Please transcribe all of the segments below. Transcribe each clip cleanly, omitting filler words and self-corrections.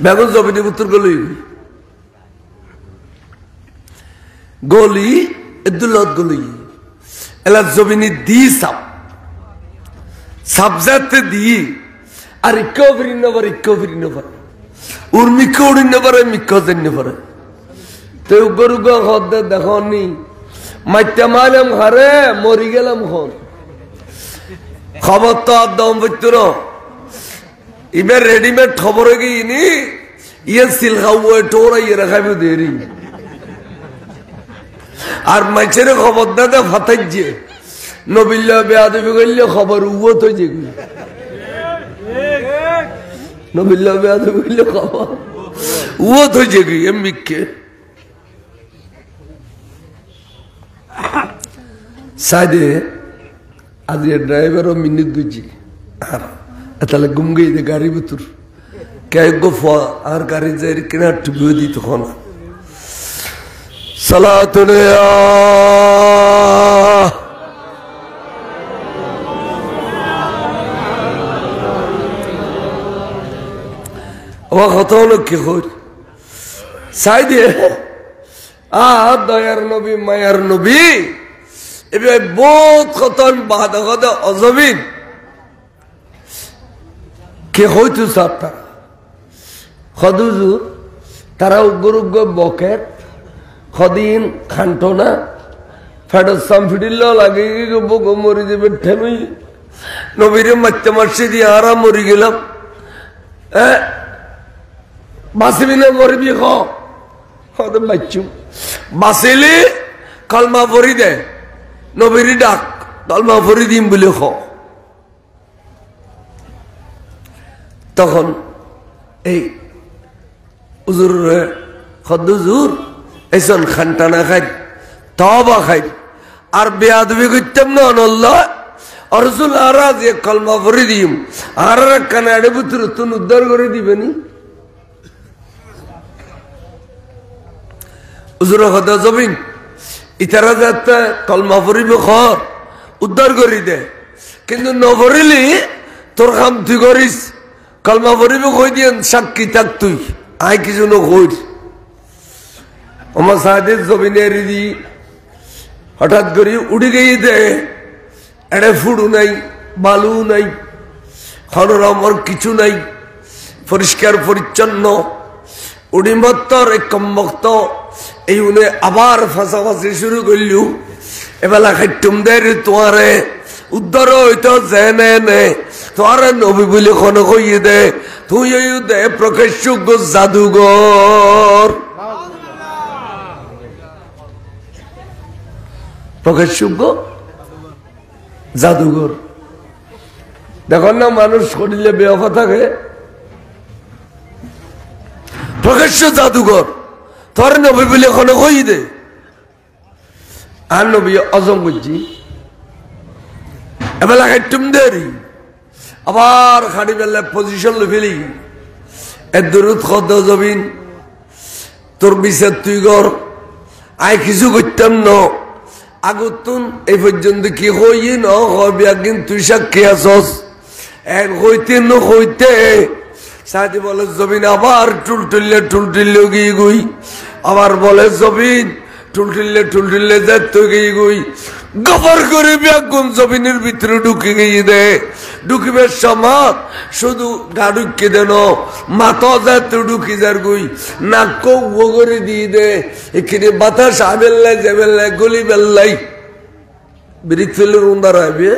বেগুন জমিনে পুত্র গলি গলি এদুল্লত গলি এলা জমিনে দি সাবজাতে দি আর ইক্কাও ফিরিন নবার উর্মিক্ষ উড়িন পারে মিক্ষ জেন পারে তো গরু হদ দেখনি মাইটা মারলাম হারে মরি গেলাম হন খবর তো দম বৈত্র এবার রেডিমেড খবর হয়ে গিয়ে ইয়ে সিল খাবো টোরা ইয়ে রাখাবো দেরি আর মাইছের খবর দাদা ফাতাই যে নবিল্লা বেয়াদবি করলে খবর উও তো যেগুলো নবিল্লা বেয়াদবি করলে খবর উও তো যেগুলো এমবিকে সাইডে আজ ড্রাইভারও মিনিট দুজি আর তাহলে গুম গই দে গাড়ি ভিতর কে গো আর গাড়ি যাই কিনা টুবি দি তখন সালাতুল ও কত লোক কি হই সাইডে দয়ার নবী মায়ার নবী এবার বহুত খতন বাধা কথা অজমিন কে হইতো সাতটা খদুজুর তারা উগ্র বকেট খদিন খান্টনা ফেডসাম ফিডিল লাগে বক মরি যাবে ঠেনুই নবীরে মারতে মারছে দিয়ে আরাম মরি গেলাম বাঁচবি না মরবি খাচ্ছু বাঁচিলে কালমা পরি দে নবীর ডাক কালমা পরি দিম বলে তখন এই হুজুর খদুজুর এইসন খানটানা খাই তবা খাই আর বেয়াদবি করতাম না আল্লাহ অরসুল আরা যে কালমা পরি দিম আর কানে আড়ে পুত্র তুন উদ্ধার করে দিবেনি হুজুর কথা জমিন ইতারা যাতে কলমা পড়িব খর উদ্ধার করি দে কিন্তু নপরিলি তোর কাম তুই করিস কলমা পড়িব কই দিয়ে সাক্ষী থাক তুই আই কিছু নকইর আমার সাহায্যে জমিনে দি হঠাৎ করি উড়ি গিয়ে দে এড়ে ফুড়ু নাই বালু নাই খনরমর কিছু নাই পরিষ্কার পরিচ্ছন্ন উড়িমত্তর এক কম্বক্ত এই উনি আবার ফাঁসাফাঁসি শুরু করল এবেলা খাইটুম দের তোয়ারে উদ্ধার হইতো জেনে নে তোয়ারে নবী বলে কোন কইয়ে দে তুই দে প্রকাশ্য জাদুঘর প্রকাশ্য জাদুঘর দেখুন না মানুষ করিলে বেওয়া থাকে প্রকাশ্য জাদুঘর তোর নবী বলে কোনো কই দে আর নবী অজম করছি এবেলা খাইটুম দেরি আবার খাড়ি বেলা পজিশন লো ফেলি এর দূরত খদ জবিন তোর বিচার তুই কর আই কিছু করতাম ন আগতুন এই পর্যন্ত কি হই ন হবি একদিন তুই সাক্ষী আসস এক হইতে ন হইতে সাথে বলে জমিন আবার টুলটুললে গিয়ে গুই আবার বলে জমিন টুলটুললে যাতে গিয়ে গুই গবর করে ব্যাগুন জমিনের ভিতরে ঢুকে গিয়ে দে ঢুকিবার সময় শুধু গা ঢুকে দেন মাথা যাতে ঢুকি যার গুই নাক ও করে দিয়ে দে এখানে বাতাস আবেল্লাই যাবেল্লাই গলি বেল্লাই ব্রিক ফেলের উন্দার আইবে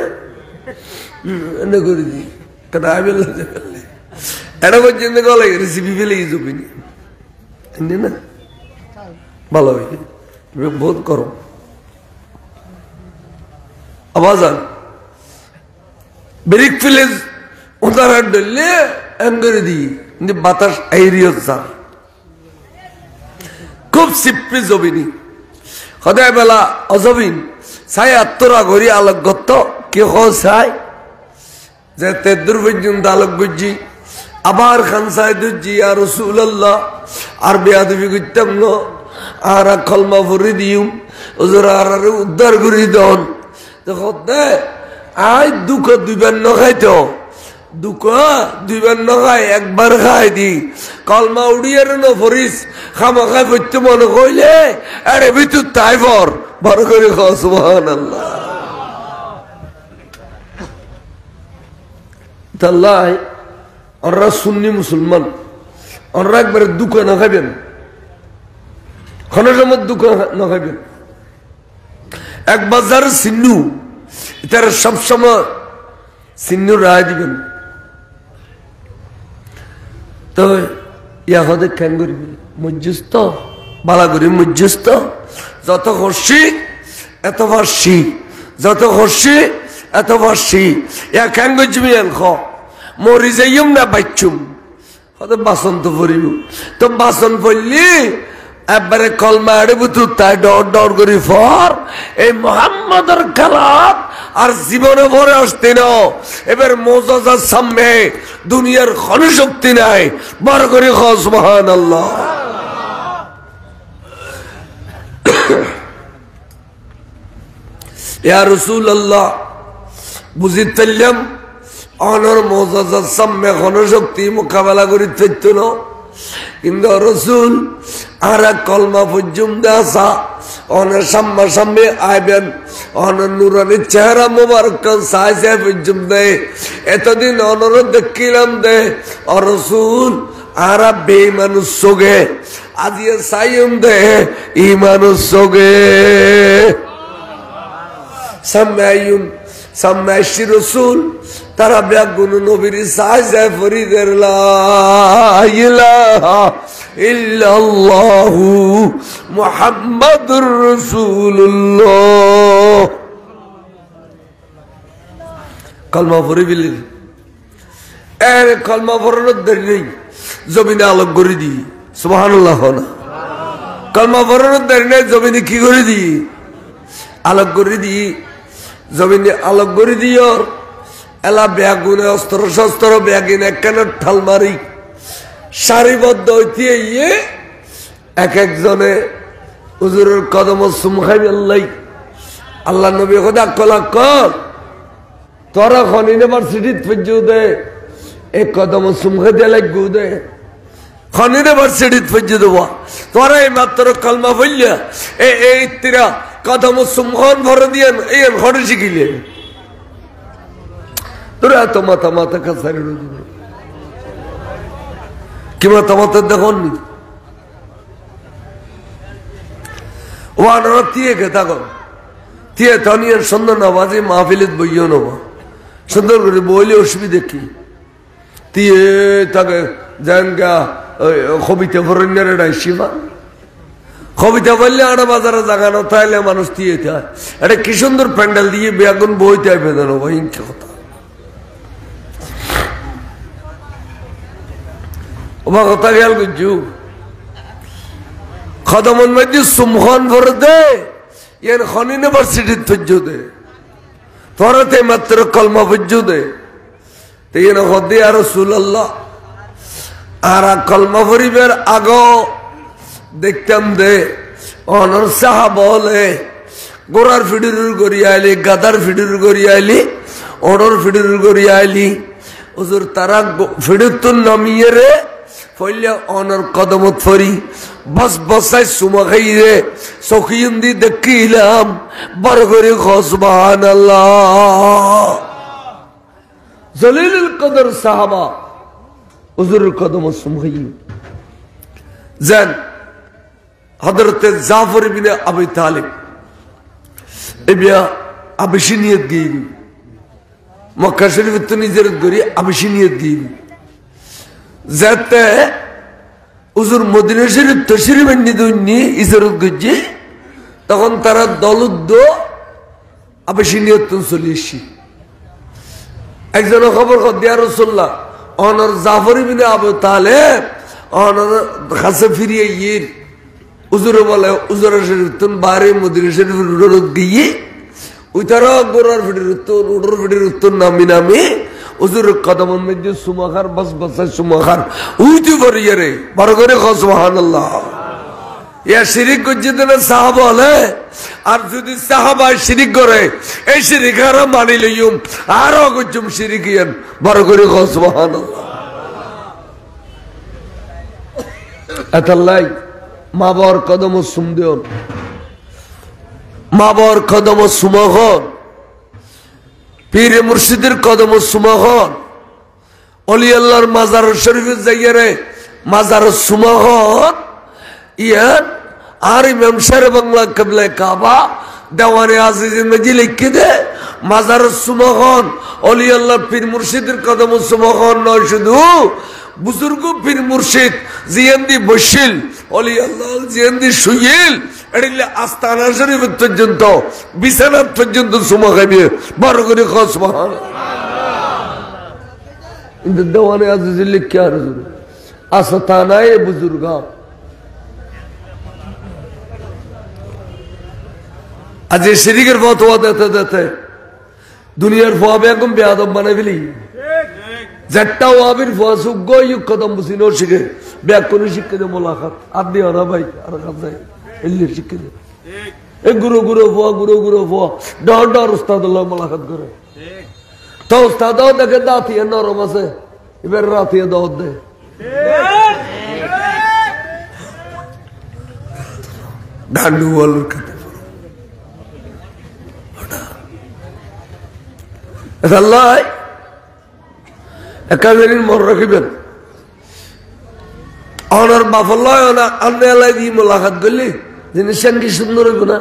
এনে করে দিই কেন আবেল্লাই যাবেল্লাই এটা পর্যন্ত গলে রেসিপি ফেলে জমিনি না ভালো হয়ে বহুত করো আওয়াজ ব্রেক ফেলে উদাহরণ ধরলে এঙ্গরে দিই কিন্তু বাতাস আইরিও যার খুব সিপ্পি জমিনি সদায় বেলা অজবিন চাই আত্মরা ঘড়ি আলোকগত কেহ চাই যে তেদুর পর্যন্ত আলোক বুঝছি আবার খান সাইদুজি আর রাসূলুল্লাহ আর বেয়াদবি করতাম ন আর কলমা পড়ি দিউম হুজুর আর উদ্ধার করি দন দেখো দে আই দুঃখ দুইবার ন খাইতো দুকা দুইবার নখায় একবার খাই দি কলমা উড়িয়ে ন ফরিস খামা খাই পড়তে মনে কইলে আরে ভিতর তাই বড় করে খাও সুবহানাল্লাহ। তাল্লাই ওরা সুন্নি মুসলমান, ওরা একবারে দুকা না খাইবেন, খনের সময় দুকা না খাইবেন। এক বাজার সিন্নু তারা সবসময় সিন্নু রায় দিবেন। তো ইয়া হদে কেন করবি মজ্জুস্ত বালা করি মজ্জুস্ত যত হর্ষি এত ভার্ষি, যত হর্ষি এত ভার্ষি। ইয়া কেন করবি খ মরি যাইম না বাচ্চুম হতে বাসন তো পড়িব। তো বাসন পড়লি একবারে কলমা আড়ে বুতু তাই ডর ডর করি ফর এই মোহাম্মদের খেলাফ আর জীবনে ভরে আসতে না। এবার মোজাজার সামনে দুনিয়ার কোনো শক্তি নাই, বড় করে খাও সুবহানাল্লাহ। ইয়া রাসূলুল্লাহ বুঝি তাইলাম অনর মোজাজার সামনে কোনো শক্তি মোকাবেলা করি থাকতো না, কিন্তু রসুল আর কলমা পর্যন্ত আসা অনেক সাম্মা সামনে আইবেন অনেক নুরানির চেহারা মোবারক সাই সাই পর্যন্ত এতদিন অনর দেখিলাম দে রসুল আর বেঈমানুষ সোগে আজিয়ে সাইম দে ঈমানুষ সোগে সামনে আইন সামনে আইসি রসুল তারা ব্যাগুন নবীর সাহায্য ফরিদের লা ইলাহা ইল্লাল্লাহু মুহাম্মাদুর রাসূলুল্লাহ কলমা পড়ি বিলি এর কলমা পড়ানোর দেরি নেই, জমিনে আলোক করে দি সুবহানাল্লাহ না। কলমা পড়ানোর দেরি নেই, জমিনে কি করে দি আলোক করে দি, জমিনে আলোক করে দিও। এলা ব্যাগুনে অস্ত্র শস্ত্র ব্যাগিন একখান ঠাল মারি সারিবদ্ধ হইতে ইয়ে এক একজনে হুজুরের কদম সুম খাইবে আল্লাহ নবী কথা কলা কর তোরা খন ইউনিভার্সিটিত পর্যু দে এই কদম সুম খাইতে লাগবো দে খন ইউনিভার্সিটিত পর্যু দেবা তোরা এই মাত্র কলমা বললিয়া এই তিরা কদম সুম খন ভরে দিয়ে এই ঘরে শিখিলে তোরা এত মাথা মাথা কাছারি কি মাথা মাথা দেখুন ওয়ান তিয়ে কে থাকো তিয়ে তানিয়ার সুন্দর নামাজে মাহফিলিত বইও নেবা সুন্দর করে বইলে অসুবিধা কি তিয়ে তাকে যান গা কবিতা ফরণ্যের শিবা কবিতা বললে আড়া বাজারে জাগানো তাইলে মানুষ দিয়ে এটা কি সুন্দর প্যান্ডেল দিয়ে বেগুন বইতে বেদানো ভয়ঙ্কর কথা। ওমা কথা খেয়াল করছু খদমন মধ্যে সুমখন ভরে দে ইয়ার খন ইউনিভার্সিটির ধৈর্য দে তোরাতে মাত্র কলমা ভৈর্য দে তেন হদে আর রাসূলুল্লাহ আর কলমা ভরিবের আগ দেখতাম দে অনর সাহাবা বলে গোড়ার ফিডির গড়িয়া আইলি গাদার ফিডির গড়িয়া আইলি অনর ফিডির গড়িয়া আইলি হুজুর তারা ফিডির তো নামিয়ে রে ফইলে অনর কদমত ফরি বস বসাই সুমা খাই রে সখিয়ন্দি দেখিলাম বড় করে সুবহানাল্লাহ জলিলুল কদর সাহাবা হুজুরের কদমত সুমা খাই জান হযরত জাফর ইবনে আবি তালিব এবিয়া আবিসিনিয়ত গিয়ে মক্কা শরীফ তো নিজের গড়ি আবিসিনিয়ত গিয়ে যাতে হুজুর মদিনা শরীফ তশরিফ এনে ইজারত গজ্জে তখন তারা দলুদ্দ আবিসিনিয়ত চলে এসছি একজন খবর দিয়া রাসূলুল্লাহ অনর জাফর ইবনে আবু তালেব অনর কাছে ফিরিয়ে ইয়ের হুজুরে বলে হুজুর শরীফ তুন বারে মদিনা শরীফের উড়ত গিয়ে ওই তারা গোড়ার ফিটির উত্তর উড়োর ফিটির উত্তর নামি নামি হুজুর কদমের মধ্যে সুমাখার বাস বাসায় সুমাখার উইতে পারি রে বড় করে খাও সুবহানাল্লাহ ইয়া শিরিক করছে না সাহাবা হলে আর যদি সাহাবায় শিরিক করে এই শিরিক হারাম মানি লইম আরো করছুম শিরিক ইয়ান বড় করে সুবহানাল্লাহ এতাল্লাই মা বাবার কদম সুমদেন মা বাবার কদম সুমহন পীর মুর্শিদের কদম সুমহন অলি আল্লাহর মাজার শরীফের জায়গায় মাজার সুমহন ইয়ান আর ইমাম শের বাংলা কিবলা কাবা দেওয়ানে আজিজের মাঝে লিখে দে মাজার সুমহন অলি আল্লাহ পীর মুর্শিদের কদম সুমহন নয় শুধু বুজুর্গ পীর মুর্শিদ জিয়ান্দি বসিল অলি আল্লাহ জিয়ান্দি শুইল এড়িলে আস্তানা শরীফ পর্যন্ত বিছানা পর্যন্ত সুমা খাইবে বড় করে সুবহানাল্লাহ ইন্দু দেওয়ানে আজিজের লিখে আর আস্তানায় বুজুর্গা আজ এই শিরিকের ফতোয়া দিতে দিতে দুনিয়ার ফোয়া বেগম বেয়াদব বানাই ফেলি যেটা ওয়াবির ফোয়া সুগ্গ কদম বুঝি নো শিখে ব্যাগ করে শিক্ষে দে মোলাকাত আর দিও না ভাই আর কাজ নাই এলে শিক্ষে দে এই গুরু গুরু ফোয়া ডর উস্তাদুল্লাহ মোলাকাত করে তো উস্তাদও দেখে দাঁতিয়ে নরম আছে এবার রাতিয়ে দাওয়াত দে গান্ডু বলার কথা আল্লাহ একাধারির মন রাখিবেন অনার বাফল্লায় না আন্নে আল্লাহ দিয়ে মোলাকাত করলি জিনিস কি সুন্দর হইব না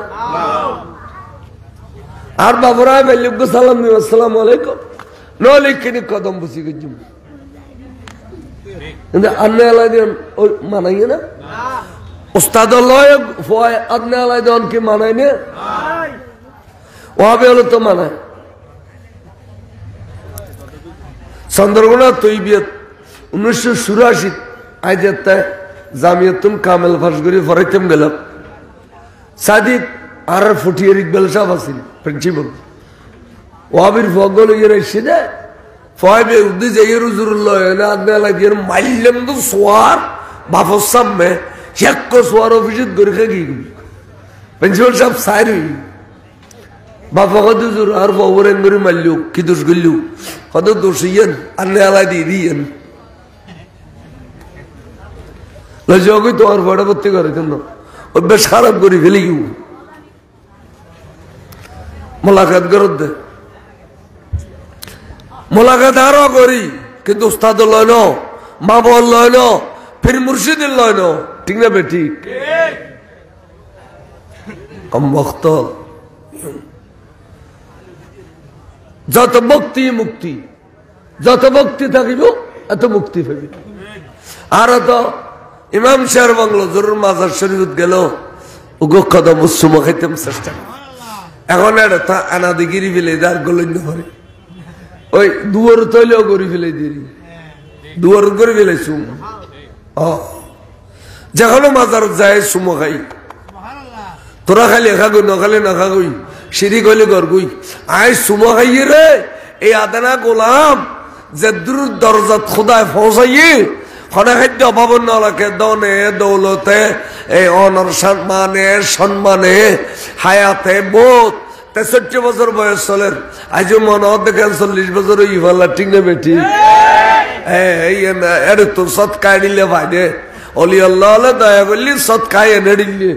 আর বাবরায় বেলিব সালাম দিব আসসালামু আলাইকুম নলিখিনি কদম বসি গেছি কিন্তু আন্নে আল্লাহ দিয়ে মানাই না উস্তাদ লয় ফয় আন্নে আল্লাহ দেন কি মানাই না ওয়াবে হলো তো মানায় চন্দ্রগোনা তৈবিয়ত 1984 আইজাতে জামিয়াতুল কামেল ফাঁসগড়ি ফরাইতাম গেলাম সাদিক আর ফুটিয়ার ইকবাল সাহেব আছেন প্রিন্সিপাল ওয়াবির ফগল ইয়ের এসে ফয়বে উদ্দি যাইয়ের হুজুরুল্লাহ না আদনা লাগিয়ের মাইলাম তো সোয়ার বাফস সামনে এক সোয়ার অফিসে গড়ে গিয়ে প্রিন্সিপাল সাহেব সাইরি বাপা কত জোর আর বাবুরেন করে মারলু কি দোষ গেলু কত দোষ ইয়েন আন্নে আলাই দিয়ে দিয়েন লজগই তোমার বড় ভর্তি করে কেন অভ্যাস খারাপ করে ফেলে গিয়ে মোলাকাত করত দে মোলাকাত আরো করি কিন্তু উস্তাদ লয় ন মা বাবার লয় ন ফির মুর্শিদের লয় ন ঠিক না বে ঠিক কম বক্ত যত ভক্তি মুক্তি যত ভক্তি থাকিব এত মুক্তি পাবি আর তো ইমাম শের বাংলো জরুর মাজার শরীফত গেল ওগো কদম সুমা খাইতাম চেষ্টা এখন এটা আনাদি গিরি ফেলে আর গলন্য করে ওই দুয়ার তৈলেও গড়ি ফেলে দিই দুয়ার করে ফেলে সুম যখন মাজার যায় সুমো খাই তোরা খালি খাগই নখালে না খাগই সিঁড়ি গলি গড়গুই আয় সুমো খাইয়ে রে এই আদানা গোলাম যে দূর দরজাত খোদায় পৌঁছাইয়ে খনা খাদ্য অভাব নলাকে দনে দৌলতে এই অনর সম্মানে হায়াতে বোধ 63 বছর বয়স চলেন আজ মনে দেখেন 40 বছর ইফাল্লা ঠিক না বেটি এর তো সৎ খাই দিলে ভাই দে অলি আল্লাহ দয়া করলি সৎ খাই এনে দিলি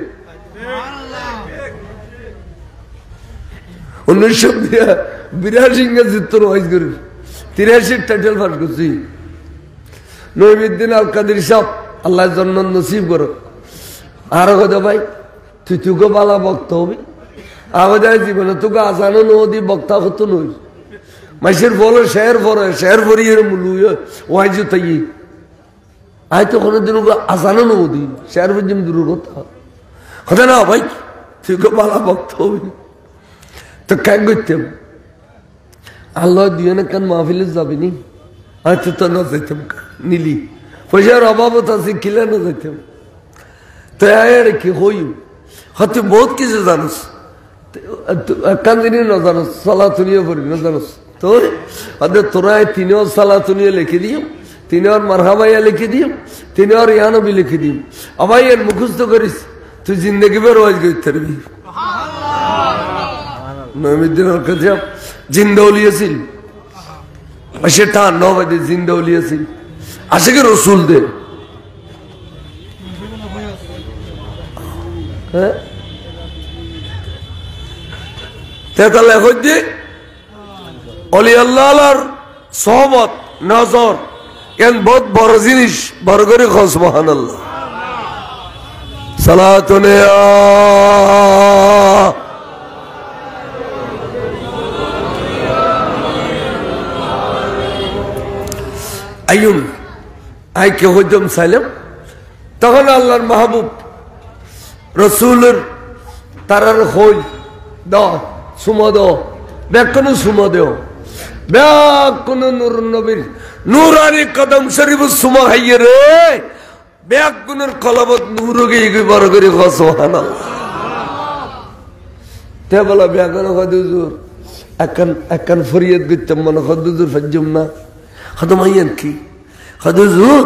1982 জিত্তর ওয়াইজ করি 83 টাইটেল পাস করছি নইমুদ্দিন আল কাদের সাহেব আল্লাহ জান্নাত নসিব করো আর কথা ভাই তুই তুকে বালা বক্তা হবি আমাদের জীবনে তোকে আজানো নদী বক্তা হতো নই মাসের বলো শের ভরিয়ে মুলু ওয়াইজ তাই আয় তো কোনোদিন আজানো নদী শের পর্যন্ত দূর কথা না ভাই তুকে বালা বক্তা হবি তো কেন করতাম আল্লাহ দিয়ে না কেন মাহফিলে যাবি নি হয়তো তো না যাইতাম নিলি পয়সার অভাবত আছে কিলে না যাইতাম তো আর কি হই হয়তো বহুত কিছু জানোস কান জিনিস না জানোস সালাতুনিয়া পড়ি না জানোস তো হয়তো তোরা তিনিও সালাতুনিয়া লিখে দিও তিনিও মারহাবাইয়া লিখে দিও তিনিও ইয়ানবি লিখে দিও আবার এর মুখস্থ করিস তুই জিন্দগি বের ওয়াজ করতে পারবি নবীর কাছে জিন্দা উলিয়েছিল সেটা 9 বাজে জিন্দা উলিয়েছিল আশিকে রসুল দে হ্যাঁ তাহলে হচ্ছে অলি আল্লাহর সহবত নজর কেন বহুত বড় জিনিস বড় করে খোঁজ সুবহানাল্লাহ সালাতুন আইয়ুম আইকে হইতাম সাইলাম তখন আল্লাহর মাহবুব রসুলের তারার হই দাও সুমা দাও ব্যাকুন সুমা দেও ব্যাকুন নূর নবীর নূরানি কদম শরীফ সুমা হাইয়ে রে ব্যাকুনের কলবত নূর গিয়ে বড় করে সুবহানাল্লাহ তে বলা ব্যাকুন হুজুর একখান ফরিয়াদ করতাম মনে হুজুর ফাজুম না খদম আইয়েন কি হুজুর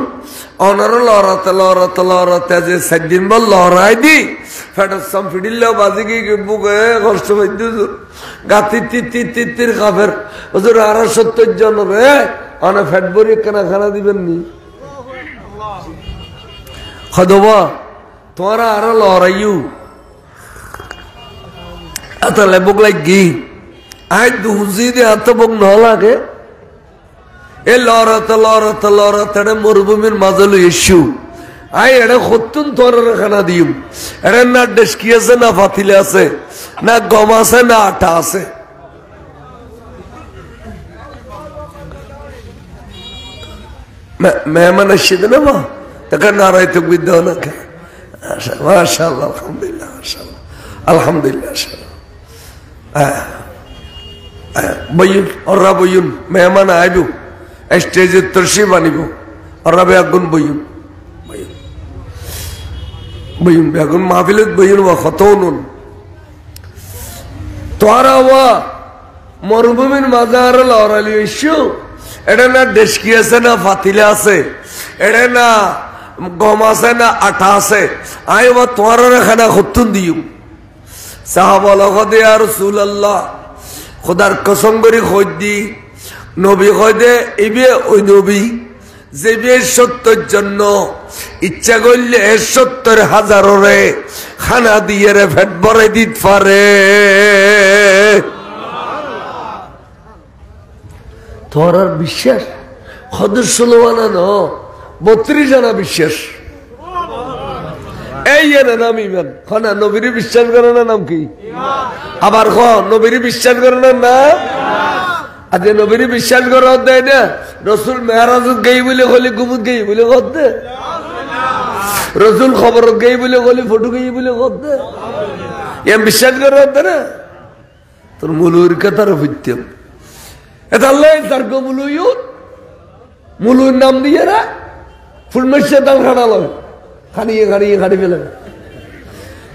অনার লড়াতে যে সাইদিন বল লড়াই দি ফেটার সাম ফিডিল্লা বাজি গিয়ে বুকে কষ্ট পাইতে হুজুর গাতি তির কাফের হুজুর 70 জন রে অনে ফেট ভরি কেনা খানা দিবেন নি খদবা তোমারা আর লড়াইউ আতালে বুকলাই গি আই দুজি দে আত বুক ন লাগে এ লড়াতে মরুভূমির মাঝে ইস্যু আই এটা সত্যুন তোর খানা দিম এটা না ডেস্কি আছে না পাতিলে আছে না গম আছে না আটা আছে মেহমান আসছে না মা তাকে নারায় তো বিদ্যা না মাশাআল্লাহ আলহামদুলিল্লাহ মাশাআল্লাহ আলহামদুলিল্লাহ বইন ওরা বইন মেহমান আইবু স্টেজে তরসি বানিব ওরা বেগুন বইন বইন বেগুন মাহফিলত বইন বা খতনুন তোরা ওয়া মরুভূমির মাজার লড়ালি ইস্যু এটা না ডেস্কি আছে না ফাতিলে আছে এটা না গম আছে না আটা আছে আই বা তোমার খানা খতুন দিও সাহাবা লগতে ইয়া রাসূলুল্লাহ খোদার কসম করে খোঁজ দি নবী কইদে ইবে ওই নবী যে 70 জন্য ইচ্ছা করলে 70,000 রে খানা দিয়ে রে পেট ভরাই দিতে পারে তোর আর বিশ্বাস খদর 16 না 32 জনা বিশ্বাস এই নাম ইমান খানা নবীর বিশ্বাস করে না নাম কি আবার খ নবীর বিশ্বাস করে না আজ নবীর বিশ্বাস করা দেয় না রসুল মেহরাজত গেই বলে হলি গুমুত গেই বলে করতে রসুল খবরত গেই বলে হলি ফটো গেই বলে করতে এম বিশ্বাস করা হতে না তোর মুলুর কথার হইতাম এটা আল্লাহ তার গো মুলুর নাম দিয়ে না ফুলমেশে ডাল খাটাল খাড়ি ফেলে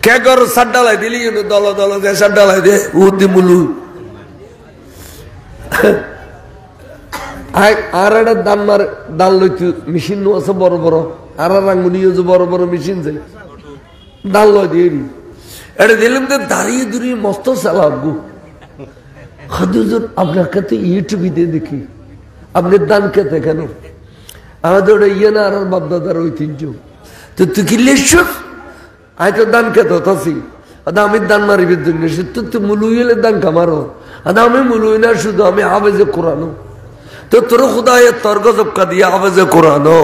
কে কর সার ডালাই দিলি দল সার ডালাই দে উদি মুলু আর একটা দান লইতে মেশিন আছে বড় বড় আর রাঙ্গুনি বড় বড় মেশিন যাই দান লয় দিয়ে এটা দিলাম তো দাঁড়িয়ে দূরিয়ে মস্ত চালাক গু হুজুর আপনার কাছে ইউটিউবে দিয়ে দেখি আপনি দান খেতে কেন আমাদের ওটা ইয়ে না আর বাপদাদার ঐতিহ্য তো তুই কি লেশ্বর আয় তো দান খেতে তাছি আদা আমি দান মারিবের জন্য তুই মুলুইলে দান কামারো আদা আমি মুলুই না শুধু আমি আবেজে কোরআনো তো তোর খুদায় তোর গজব কা দিয়ে আবেজে কোরআনো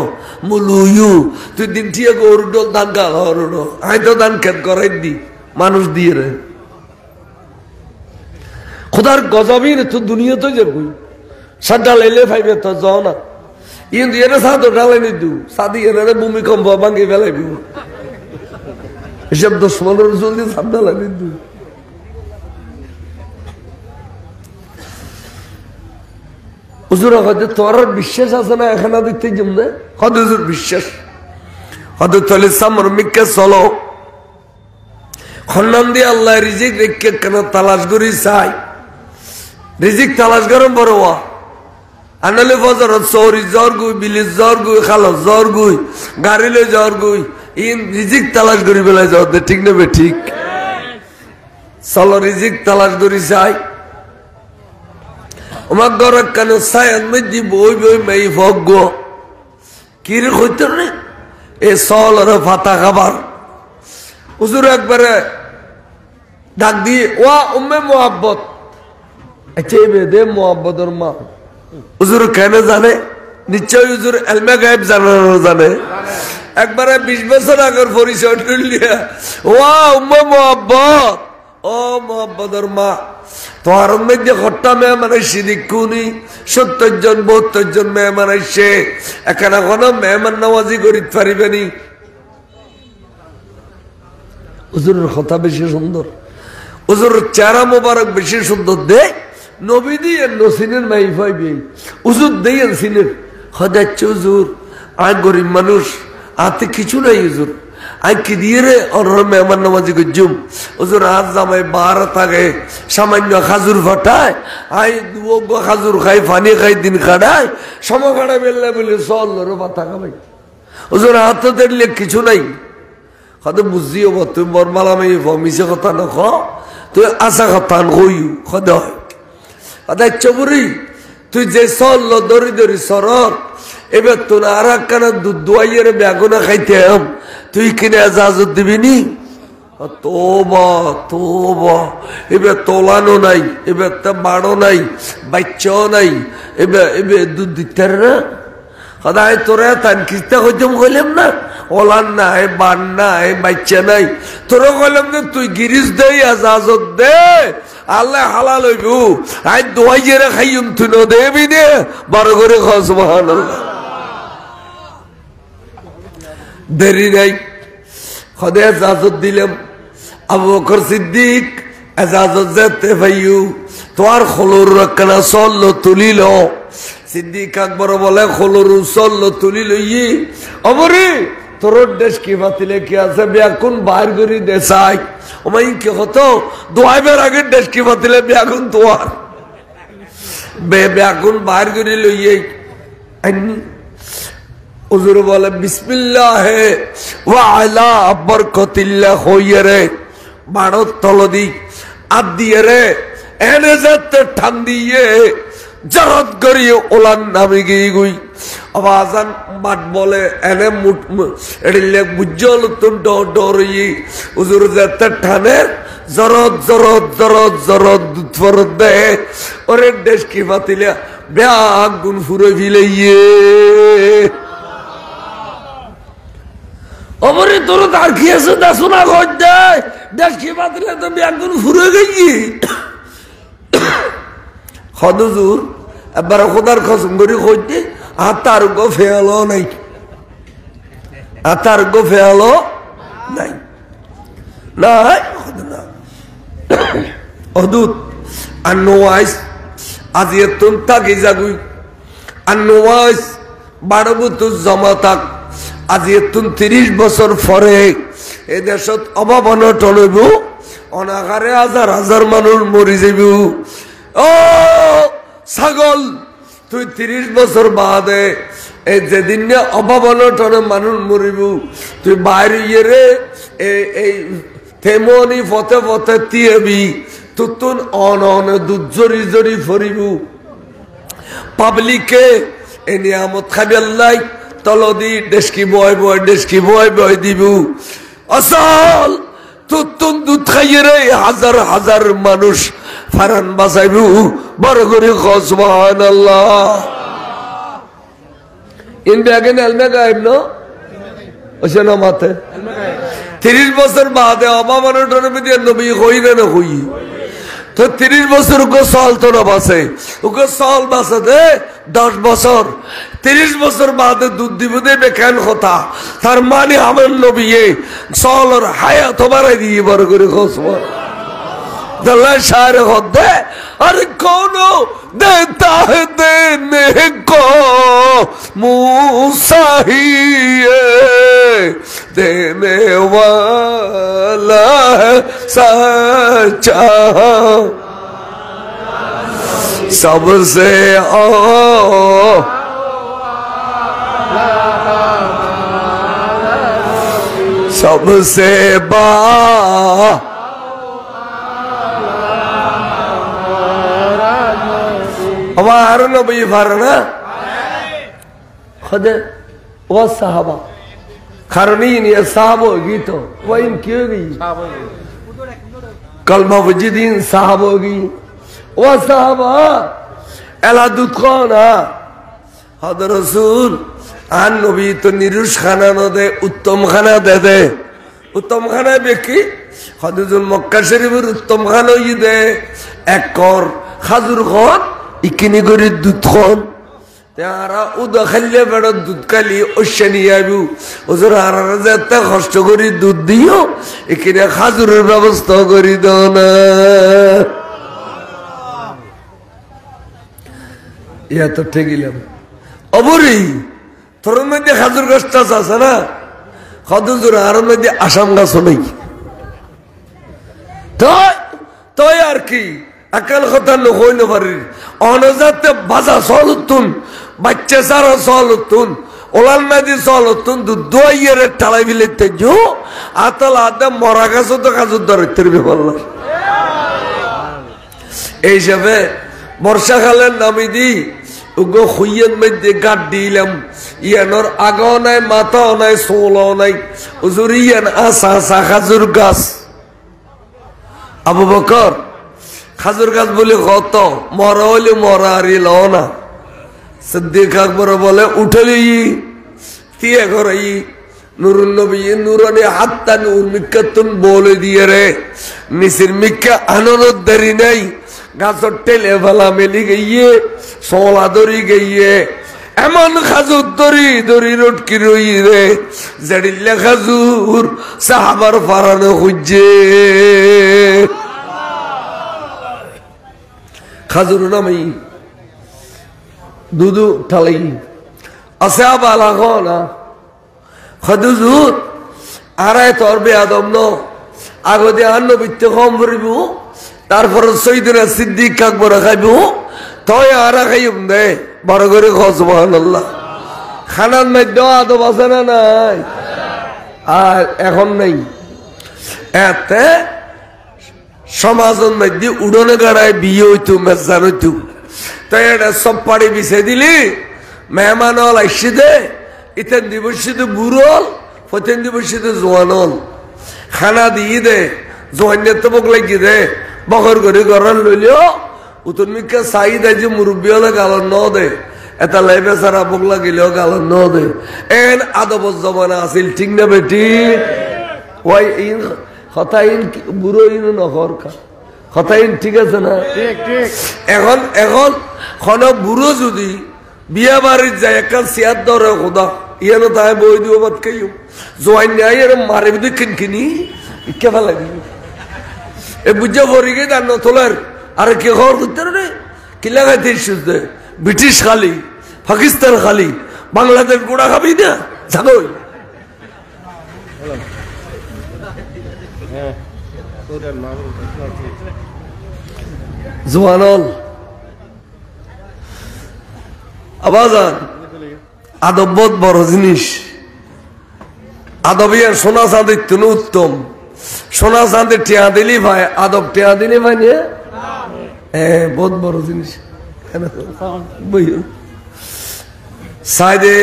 মুলুইউ তুই দিন ঠিক গরু ডোল দান গাল হরনো আয় তো দান খেত করাই দি মানুষ দিয়ে রে খুদার গজবই রে তুই দুনিয়া তো যাবি সাদা লাইলে ফাইবে তো যাও না কিন্তু এনে সাদা ডালাই নি দু সাদি এনে ভূমিকম্প ভাঙ্গি ফেলাইবি এসব 10-15 জলদি সাদা লাইনি দু হুজুর হয়তো তোর বিশ্বাস আছে না এখানে দেখতে জমবে হয়তো হুজুর বিশ্বাস হয়তো তলে সামর মিকে চলো খন্নান দিয়ে আল্লাহ রিজিক রেখে কেন তালাশ করি চাই রিজিক তালাশ করেন বড় আনলে বজারত সৌরি জ্বর গুই বিলিস জ্বর গুই খালো জ্বর গুই গাড়িলে জ্বর গুই ইন রিজিক তালাশ করি বেলায় যাও ঠিক নেবে ঠিক চলো রিজিক তালাশ করি চাই আমার ঘর কেন সায়ান মেজি বই বই মেই ভগ্য কির হইতে রে এ চল আর ফাতা খাবার হুজুর একবারে ডাক দিয়ে ওয়া উম্মে মোহাব্বত আচ্ছা দে মোহাব্বতর মা হুজুর কেন জানে নিশ্চয় হুজুর এলমে গায়েব জানে একবারে 20 বছর আগের পরিচয় তুলিয়া ওয়া উম্মে মোহাব্বত ও মোহাব্বতর মা তোমার মধ্যে হট্টা মেহমান এসে দেখুনি 70 জন 72 জন মেহমান এসে এখানে কোনো মেহমান নামাজি করিতে পারিবেনি হুজুরের কথা বেশি সুন্দর হুজুরের চেহারা মোবারক বেশি সুন্দর দে নবী দিয়ে নসিনের মাই পাইবে হুজুর দেন সিনের হদাচ্ছ হুজুর আর গরিব মানুষ হাতে কিছু নাই হুজুর আই কি দিয়ে রে অর মেহমান নামাজি গজুম হুজুর হাত জামাই বাহার থাকে সামান্য খাজুর ফাটায় আই খাজুর খাই পানি খাই দিন কাটায় সম কাটা বেললে বলে চল রে মাথা খাবাই হুজুর হাতে দেখলে কিছু নাই হয়তো বুঝিও তুই বরমালামে মিশে কথা নখ তুই আশা কথা নইও সদ সদায় চবুরি তুই যে চল দরি দরি সরর এবার তোর আর একখানা দুধ দোয়াইয়ের বেগুনা খাইতে তুই কিনে এজাজত দিবি নি তোবা তোবা এবার তোলানো নাই এবার তা বাড়ো নাই বাচ্চাও নাই এবার দুধ দিতে না সদায় তোরা তান খিস্তা হইতাম কইলাম না ওলান নাই বান নাই বাচ্চা নাই তোরা কইলাম যে তুই গিরিশ দে এজাজত দে আল্লাহ হালাল হইব আই দোয়াইয়ের খাইম তুই ন দেবি নে বড় করে খাও সুবহানাল্লাহ দেরি নাই খদে এজাজত দিলাম আবু বকর সিদ্দিক এজাজত যেতে ভাইউ তোর খলুর রক্ষণা চল তুলিল সিদ্দিক আকবর বলে খলুর চল তুলি লইয়ে অমরে তোর দেশ কি বাতিলে কি আছে ব্যাকুন বাইর করি দেশাই ওমাই কি হতো দোয়াইবের আগে দেশ কি বাতিলে ব্যাকুন তোয়ার ব্যাকুন বাইর করি লইয়ে আইনি হুজুর বলে বিসমিল্লাহ ওয়া আলা বরকতিল্লাহ হইয়ে রে বাড়ত তলদি আদ দিয়ে রে এনে যেতে ঠান দিয়ে জরত করিয়ে ওলান নামে গিয়ে গুই আওয়াজান বাট বলে এনে মুট এড়িলে বুঝল তুন ডরিয়ে হুজুর যেতে ঠানে জরত জরত জরত জরত দুধ দে ওরে দেশ কি বাতিলে ব্যাগ গুন ফুরে ফিলে অমরে তোর তার কি আছে না শোনা ঘর দেয় দেশ কি বাতিলে তো ব্যাগুন ফুরে গেছি হদুজুর এবার খোদার খসম করি খোঁজতে আতার গো ফেয়ালো নাই আতার গো ফেয়ালো নাই নাই অদূত আর নোয়াইস আজ এতুন তাকি জাগুই আর নোয়াইস বাড়বু তো জমা থাক আজ এতুন 30 বছর পরে এ দেশত অভাব অনটন হইব অনাগারে হাজার হাজার মানুষ মরি যাইব ও ছাগল তুই 30 বছর বাদে এই যেদিন অভাব অনটনে মানুষ মরিব তুই বাইরে ইয়ে রে এই তেমনি ফতে ফতে তিয়েবি তুতুন অননে দুধ জরি জরি ফরিব পাবলিকে এ নিয়ামত খাবি আল্লাহ তলদি ডেস্কি বয় বয় ডেস্কি বয় বয় দিব আসল তুতুন দুধ খাইয়ে রে হাজার হাজার মানুষ ফারান বাঁচাইব বড় করে সুবহানাল্লাহ ইন ব্যাগে এলমে গায়েব ন ওসে না মাথে 30 বছর বাদে অভাব অনটনের মধ্যে নবী হই না হই তো 30 বছর ওকে সাল তো না বাঁচে ওকে সাল বাঁচে দে 10 বছর 30 বছর বাদে দুধ দিব দেবে কেন কথা তার মানে আমার নবী সালের হায়াত বাড়াই দিয়ে বড় করে সুবহানাল্লাহ शायर होते और कौन देता है देने को मूसा ही देने वाला है सच्चा सबसे सबसे बा हमारा नबी फरना खुद वो साहबा खरनी नहीं साहब होगी तो वो इन क्यों गई कलमा वजीदीन साहब होगी वो साहबा एला दूध कौन हद रसूल आन नबी तो निरुष खाना न दे उत्तम खाना दे उत्तम खाना बेकी हदुल मक्का शरीफर उत्तम खाना ये दे एक कर खाजुर खान इकिनी करे दूध खान त्यारा उदा खल्ले बड़ा दूध काली ओशनी आयु उधर आरा जाते कष्ट करी दूध दियो इकिने खाजुर व्यवस्था करी दो ना यह तो ठीक ही लग अबुरी थोड़ा में दे खाजुर कष्टा सासा ना खाजुर आरा में दे आशाम का सुनाई तो यार की अकल खतर न कोई न परी अनजाते बाजा सोलुतुन बच्चे सारा सोलुतुन ओलाल में दी सोलुतुन दो ये रे टाला भी लेते जो आतल आदे मोरागा सो तो खाजुर दर तिरबी बोलना ऐसे वे वर्षा खाले नामी दी उगो खुयन में दे गाड़ डीलम ये नर आगो नहीं माता नहीं सोलो नहीं उजुरी ये न आसा सा खाजुर गास अबू बकर खाजुर गाছ বলে কত মরা হইলে মরা আরি লও না সিদ্দিক আকবর বলে উঠলি তিয়ে ঘরই নুরুন নবী নুরানি হাত্তা নূর মিক্কাতুন বলে দিয়ে রে নিসির মিক্কা আনরত দেরি নাই গাছর টেলে ফেলা মেলি গইয়ে সোলা দরি গইয়ে এমন খাজুর দরি দরি রটকি রই রে জড়িল্লা খাজুর সাহাবার ফারানো খুঁজে खाजुर नामी दूधू थाली असाब आला कौना खाजुर आराय तोर बे आदम नो आगो दे अन्नो बित्ते कौम बरिबू तार पर सईदना सिद्दीक আকবর খাইবু तोय आरा खाइम दे बड़ करे खो सुबहानाल्लाह खानार मध्य आदब আছে না নাই আর এখন নাই এতে সমাজের মধ্যে উড়নে গাড়ায় বিয়ে হইতো মেজান হইতো তাই এটা সব পাড়ি বিছে দিলি মেহমান হল আইসি দে ইতেন দিবসিতে বুড়ল ফতেন দিবসিতে জোয়ান হল খানা দিয়ে দে জোয়ানের তো বক লাগি দে বকর করে গড়াল লইলেও উতন মিকে চাই দেয় যে মুরব্বী হলে গালন ন দে এটা লাইবে সারা বক লাগিলেও গালন ন দে এন আদবর জমানা আছিল ঠিক না বেটি ওই হতাইন বুড়ো ইন নখর খা হতাইন ঠিক আছে না ঠিক ঠিক এখন এখন কোন বুড়ো যদি বিয়া বাড়ির যায় একটা সিয়ার ধরে খোদা ইয়ানো তাই বই দিব বাদ কাইও জোয়ান নাই এর মারে বিদু কিনকিনি কে ভালো লাগি এ বুঝা ভরি গে দান তোলার আরে কে খবর করতে রে কি লাগাইতে শুনতে ব্রিটিশ খালি পাকিস্তান খালি বাংলাদেশ গোড়া খাবি না জানোই জোয়ানল আবাজান আদব বহুত বড় জিনিস আদবিয়ার সোনা চাঁদের তুন উত্তম সোনা চাঁদে টিয়া দিলি ভাই আদব টিয়া দিলি ভাই নিয়ে বহুত বড় জিনিস সাইদে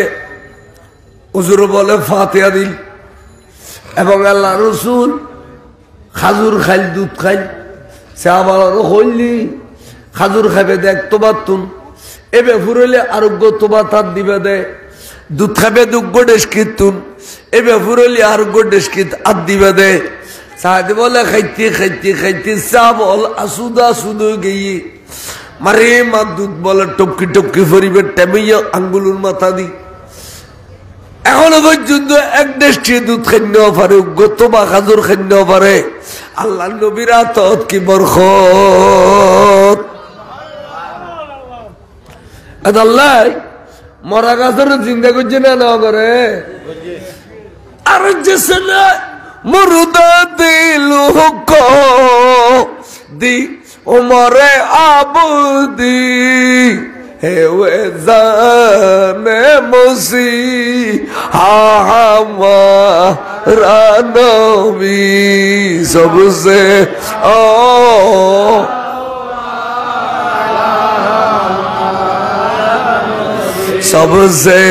হুজুর বলে ফাতিহা দিল এবং আল্লাহ রসুল খাজুর খাইল দুধ খাইল সাহাবারও হইলি খাজুর খাইবে দেখ তোবার তুন এবে ফুরলে আরোগ্য তোবা তার দিবে দে দুধ খাবে দুগ্গ ডেস্কিত তুন এবে ফুরলি আরোগ্য ডেস্কিত আর দিবে দে সাহায্য বলে খাইতে খাইতে খাইতে চা বল আসুদা আসুদ গিয়ে মারে মা দুধ বলে টপকি টপকি ফরিবে টেমিয়া আঙ্গুলুর মাথা দি এখনো পর্যন্ত এক দেশটি দুধ খাইন পারে উগ্গত বা খাজুর খাইন পারে আল্লাহ নবীর আতত কি বরকত আল্লাহ মরা গাছের চিন্তা করছে না না করে আর যেসে না মুরদা দিল হুকো দি উমরে আবুদি হেওয়ে জানে মসি হামা नबी सबसे सबसे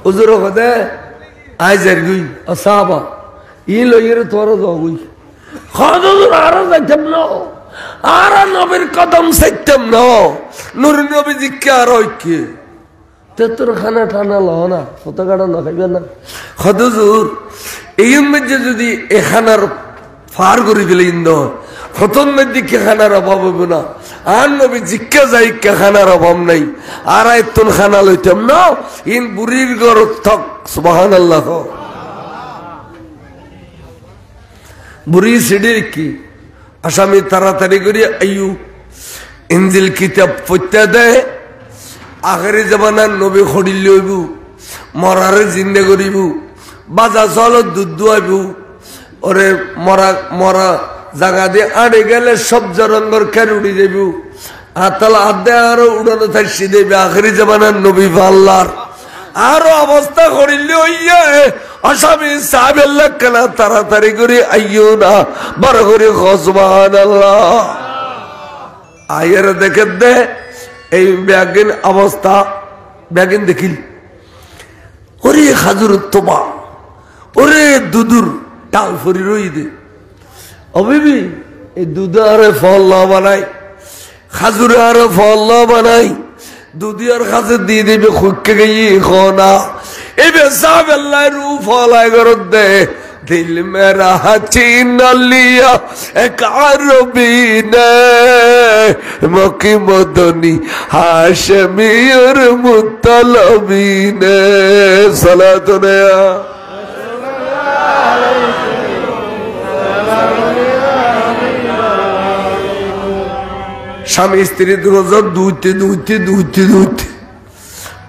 उजर खुदे आई जरगुई असाबा ये लो ये तोरा जागुई खादो आरा जातम नो आरा नबीर कदम सत्यम नो नूर नबी जी क्या रोइके तेतर खाना ठाना लो ना सोता गाड़ा ना खाइबे ना खादो जुर एयम में जदी ए खानार फार करी दिले इंदो खतन में दिखे खानार अभाव হবে না আর নবী জিজ্ঞা যাই কে খানার অভাব নাই আর আইতুন খানা লইতাম না ইন বুরির ঘর থক সুবহানাল্লাহ বুরি সিডির কি আসামি তাড়াতাড়ি করি আইয়ু ইনজিল কিতাব পড়তে দেয় আখেরি জামানার নবী খড়ি লইবু মরারে জিন্দা করিবু বাজা চল দুধ দুয়াইবু ওরে মরা মরা জায়গা দিয়ে আড়ে গেলে সব জরঙ্গর খের উড়ি যাবি আতাল আদে আরো উড়ানো থাকছি দেবে আখেরি জামানার নবী আল্লাহর আরো অবস্থা করিলে হইয়া আসামি সাহেবেল্লা কেনা তাড়াতাড়ি করে আইও না বড় করে সুবহানাল্লাহ আয়ের দেখে দে এই ব্যাগিন অবস্থা ব্যাগিন দেখিল ওরে খাজুর তোবা ওরে দুদুর টাল ফরি রই দে অবিবি এই দুধ আরে ফল না বানাই খাজুরে আরে ফল না বানাই দুধি আর খাজুর দিয়ে দেবে খুঁজকে গিয়ে খোনা এবে সাহেব আল্লাহ রু ফল আয় করত দে দিল মেরা চিন লিয়া এক আরবি নে মকি মদনী হাশমি আর মুতালবি নে সালাতুনা স্বামী স্ত্রী দুরোজর দুইতে দুইতে দুইতে দুইতে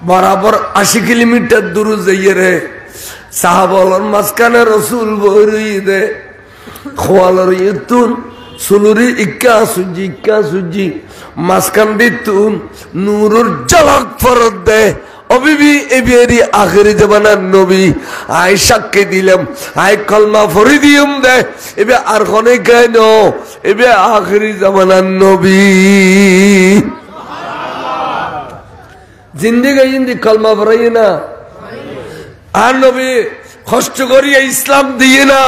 বরাবর 80 কিলোমিটার দূর যাইয়ে রে সাহাবালর মাঝখানে রসুল বই দে খোয়ালর ইতুন সুলুরি ইক্কা সুজি মাঝখান দিতুন নূরুর ঝলক ফরত দে অবিবি এবিয়ারি আখেরি জামানার নবী আই সাক্ষী দিলাম আই কলমা ফরি দিম দে এবে আর কোনে কেন এবে আখেরি জামানার নবী জিন্দি কলমা ফরাই না আর নবী কষ্ট করিয়া ইসলাম দিয়ে না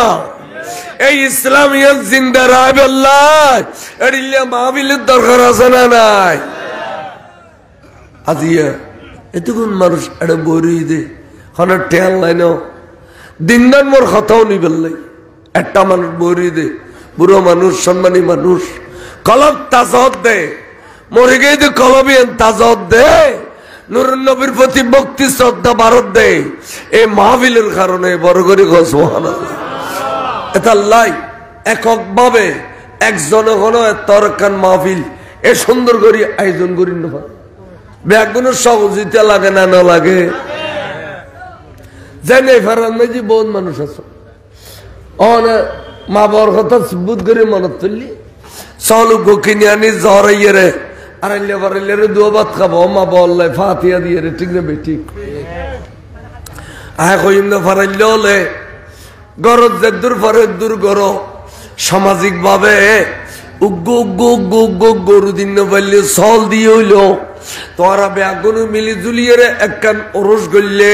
এই ইসলাম ইয়া জিন্দা রাবে আল্লাহ এরিল্লা মাহফিলের দরকার আছে না নাই আজিয়া এতগুন মানুষ এটা বই দে হন টেল লাইন দিনদার মোর কথাও নিবেলাই একটা মানুষ বই দে বুড়ো মানুষ সম্মানী মানুষ কলব তাজত দে মরে গিয়ে দে কলবি তাজত দে নুর নবীর প্রতি ভক্তি শ্রদ্ধা ভারত দে এই মাহফিলের কারণে বড় করে সুবহানাল্লাহ এটা লাই একক ভাবে একজনে হলো তরকান মাহফিল এ সুন্দর করে আয়োজন করি না ব্যাগুলো সহজিতে লাগে না না লাগে জানে ফারান মেজি বহুত মানুষ আছে মা বর কথা বুধ করে মনত তুললি চল গোকিনি আনি জ্বর আইয়ে রে আড়াইলে বাড়াইলে রে দুয়া ভাত খাবো মা বললে ফাতিয়া দিয়ে রে ঠিক না বেটি কইম না ফারাইলে হলে গরত যে দূর পরে দূর গর সামাজিক ভাবে উগ্গ উগ্গ উগ্গ উগ্গ গরু দিন পারলে চল দিয়ে হইল তোরা ব্যাগুনো মিলি জুলিয়ে রে একখান ওরস গললে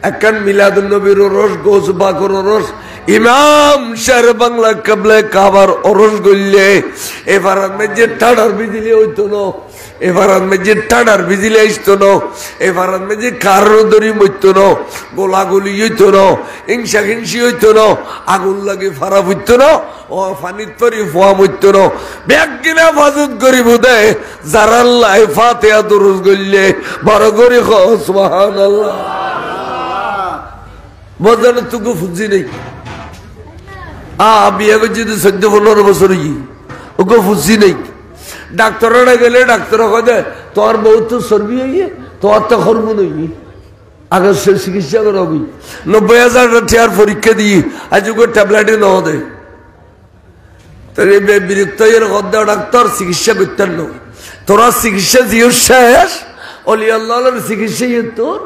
একখান মিলাদুন নবীর ওরস গোস বাকর ওরস ইমাম শের বাংলা কাবলে কাবার ওরস গললে এবার আমি যে ঠাডার বিজিলে হইতো না এবার আমি যে ঠাডার বিজিলে আসতো না এবার আমি যে কারো দড়ি মরতো না গোলাগুলি হইতো না হিংসা হিংসি হইতো না আগুন লাগে ফারাপ হইতো না ও ফানির তরি ফোয়া মরতো না ব্যাগ কিনা ফাজত করিব দে যারা আল্লাহ ফাতিহা দুরুদ গললে বড় করে সুবহানাল্লাহ বদলে তুকু ফুজি নেই বিয়ে করছি তো 14-15 বছর ওকে ফুজি নেই ডাক্তাররা গেলে ডাক্তার কয়ে তোর বহুত তো চর্বি হইয়ে তোর তো হরমো নই আগে চিকিৎসা করা হবি 90,000 টাকার পরীক্ষা দিয়ে আজ ওকে ট্যাবলেটে ন দেয় বিরক্ত হয়ে ডাক্তার চিকিৎসা করতেন না তোরা চিকিৎসা দিও শেষ অলি আল্লাহর চিকিৎসা তোর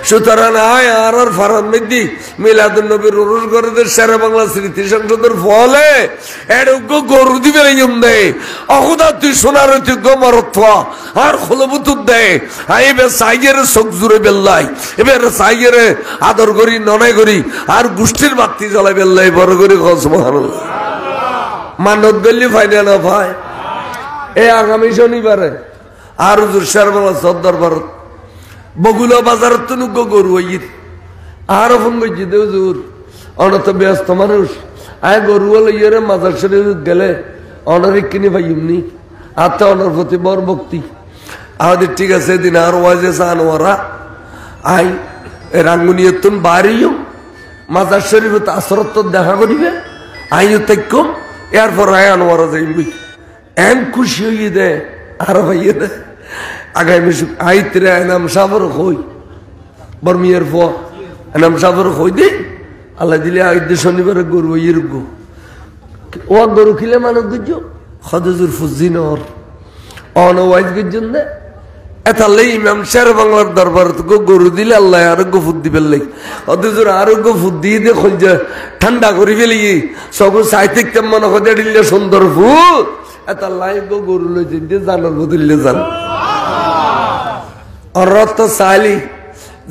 সুতরাং আয় আর ফারাম মেদি মিলাদুন নবীর উরুস করে সারা বাংলা স্মৃতি সংসদের ফলে এরকম গরু দিবে দে অহুদা তুই সোনার তুই গমরত্ব আর খলবুতুর দে এবার সাইয়ের চোখ জুড়ে বেল্লাই এবার সাইয়ের আদর করি ননাই করি আর গোষ্ঠীর বাতি জ্বলাই বেল্লাই বড় করে সুবহানাল্লাহ মানত গল্লি ফাইনা না ভাই এই আগামী শনিবারে আর হুজুর শেরবাংলা সর্দার ভারত বগুলা বাজার তুনুক গরু হইত আর ফোন করছি দে হুজুর অনত ব্যস্ত মানুষ আয় গরু লইয়ারে মাজার শরীফ গেলে অনারিক কিনে পাইমনি আর তো অনার প্রতি বর ভক্তি আমাদের ঠিক আছে দিন আর ওয়াজে চান ওরা আই রাঙ্গুনিয়ে তুন বাড়িও মাজার শরীফ আসরত দেখা করিবে আইও তাইকম এরপর আয় আনোয়ারা যাইবি এন খুশি হইয়ে দে আর ভাইয়ে দে আগামী আইতরে এনাম সাবর হই বর্মিয়ার ফ এনাম সাবর হই দে আল্লাহ দিলে আইতে শনিবারে গরু ইয়ের গো ও গরু খিলে মানুষ গুজো খদজুর ফুজিন ওর অনওয়াইজ গুজন দে এতালে ইমাম শের বাংলার দরবার গো গরু দিলে আল্লাহ আরোগ্য ফুদ দিবেন লাই খদজুর আরোগ্য ফুদ দিয়ে দে খঞ্জা ঠান্ডা করি ফেলি সব সাহিত্যিক মনে হতে দিলে সুন্দর ফুদ এটা লাইভ গরু লই যে জানার বদলে যান আর রত সালি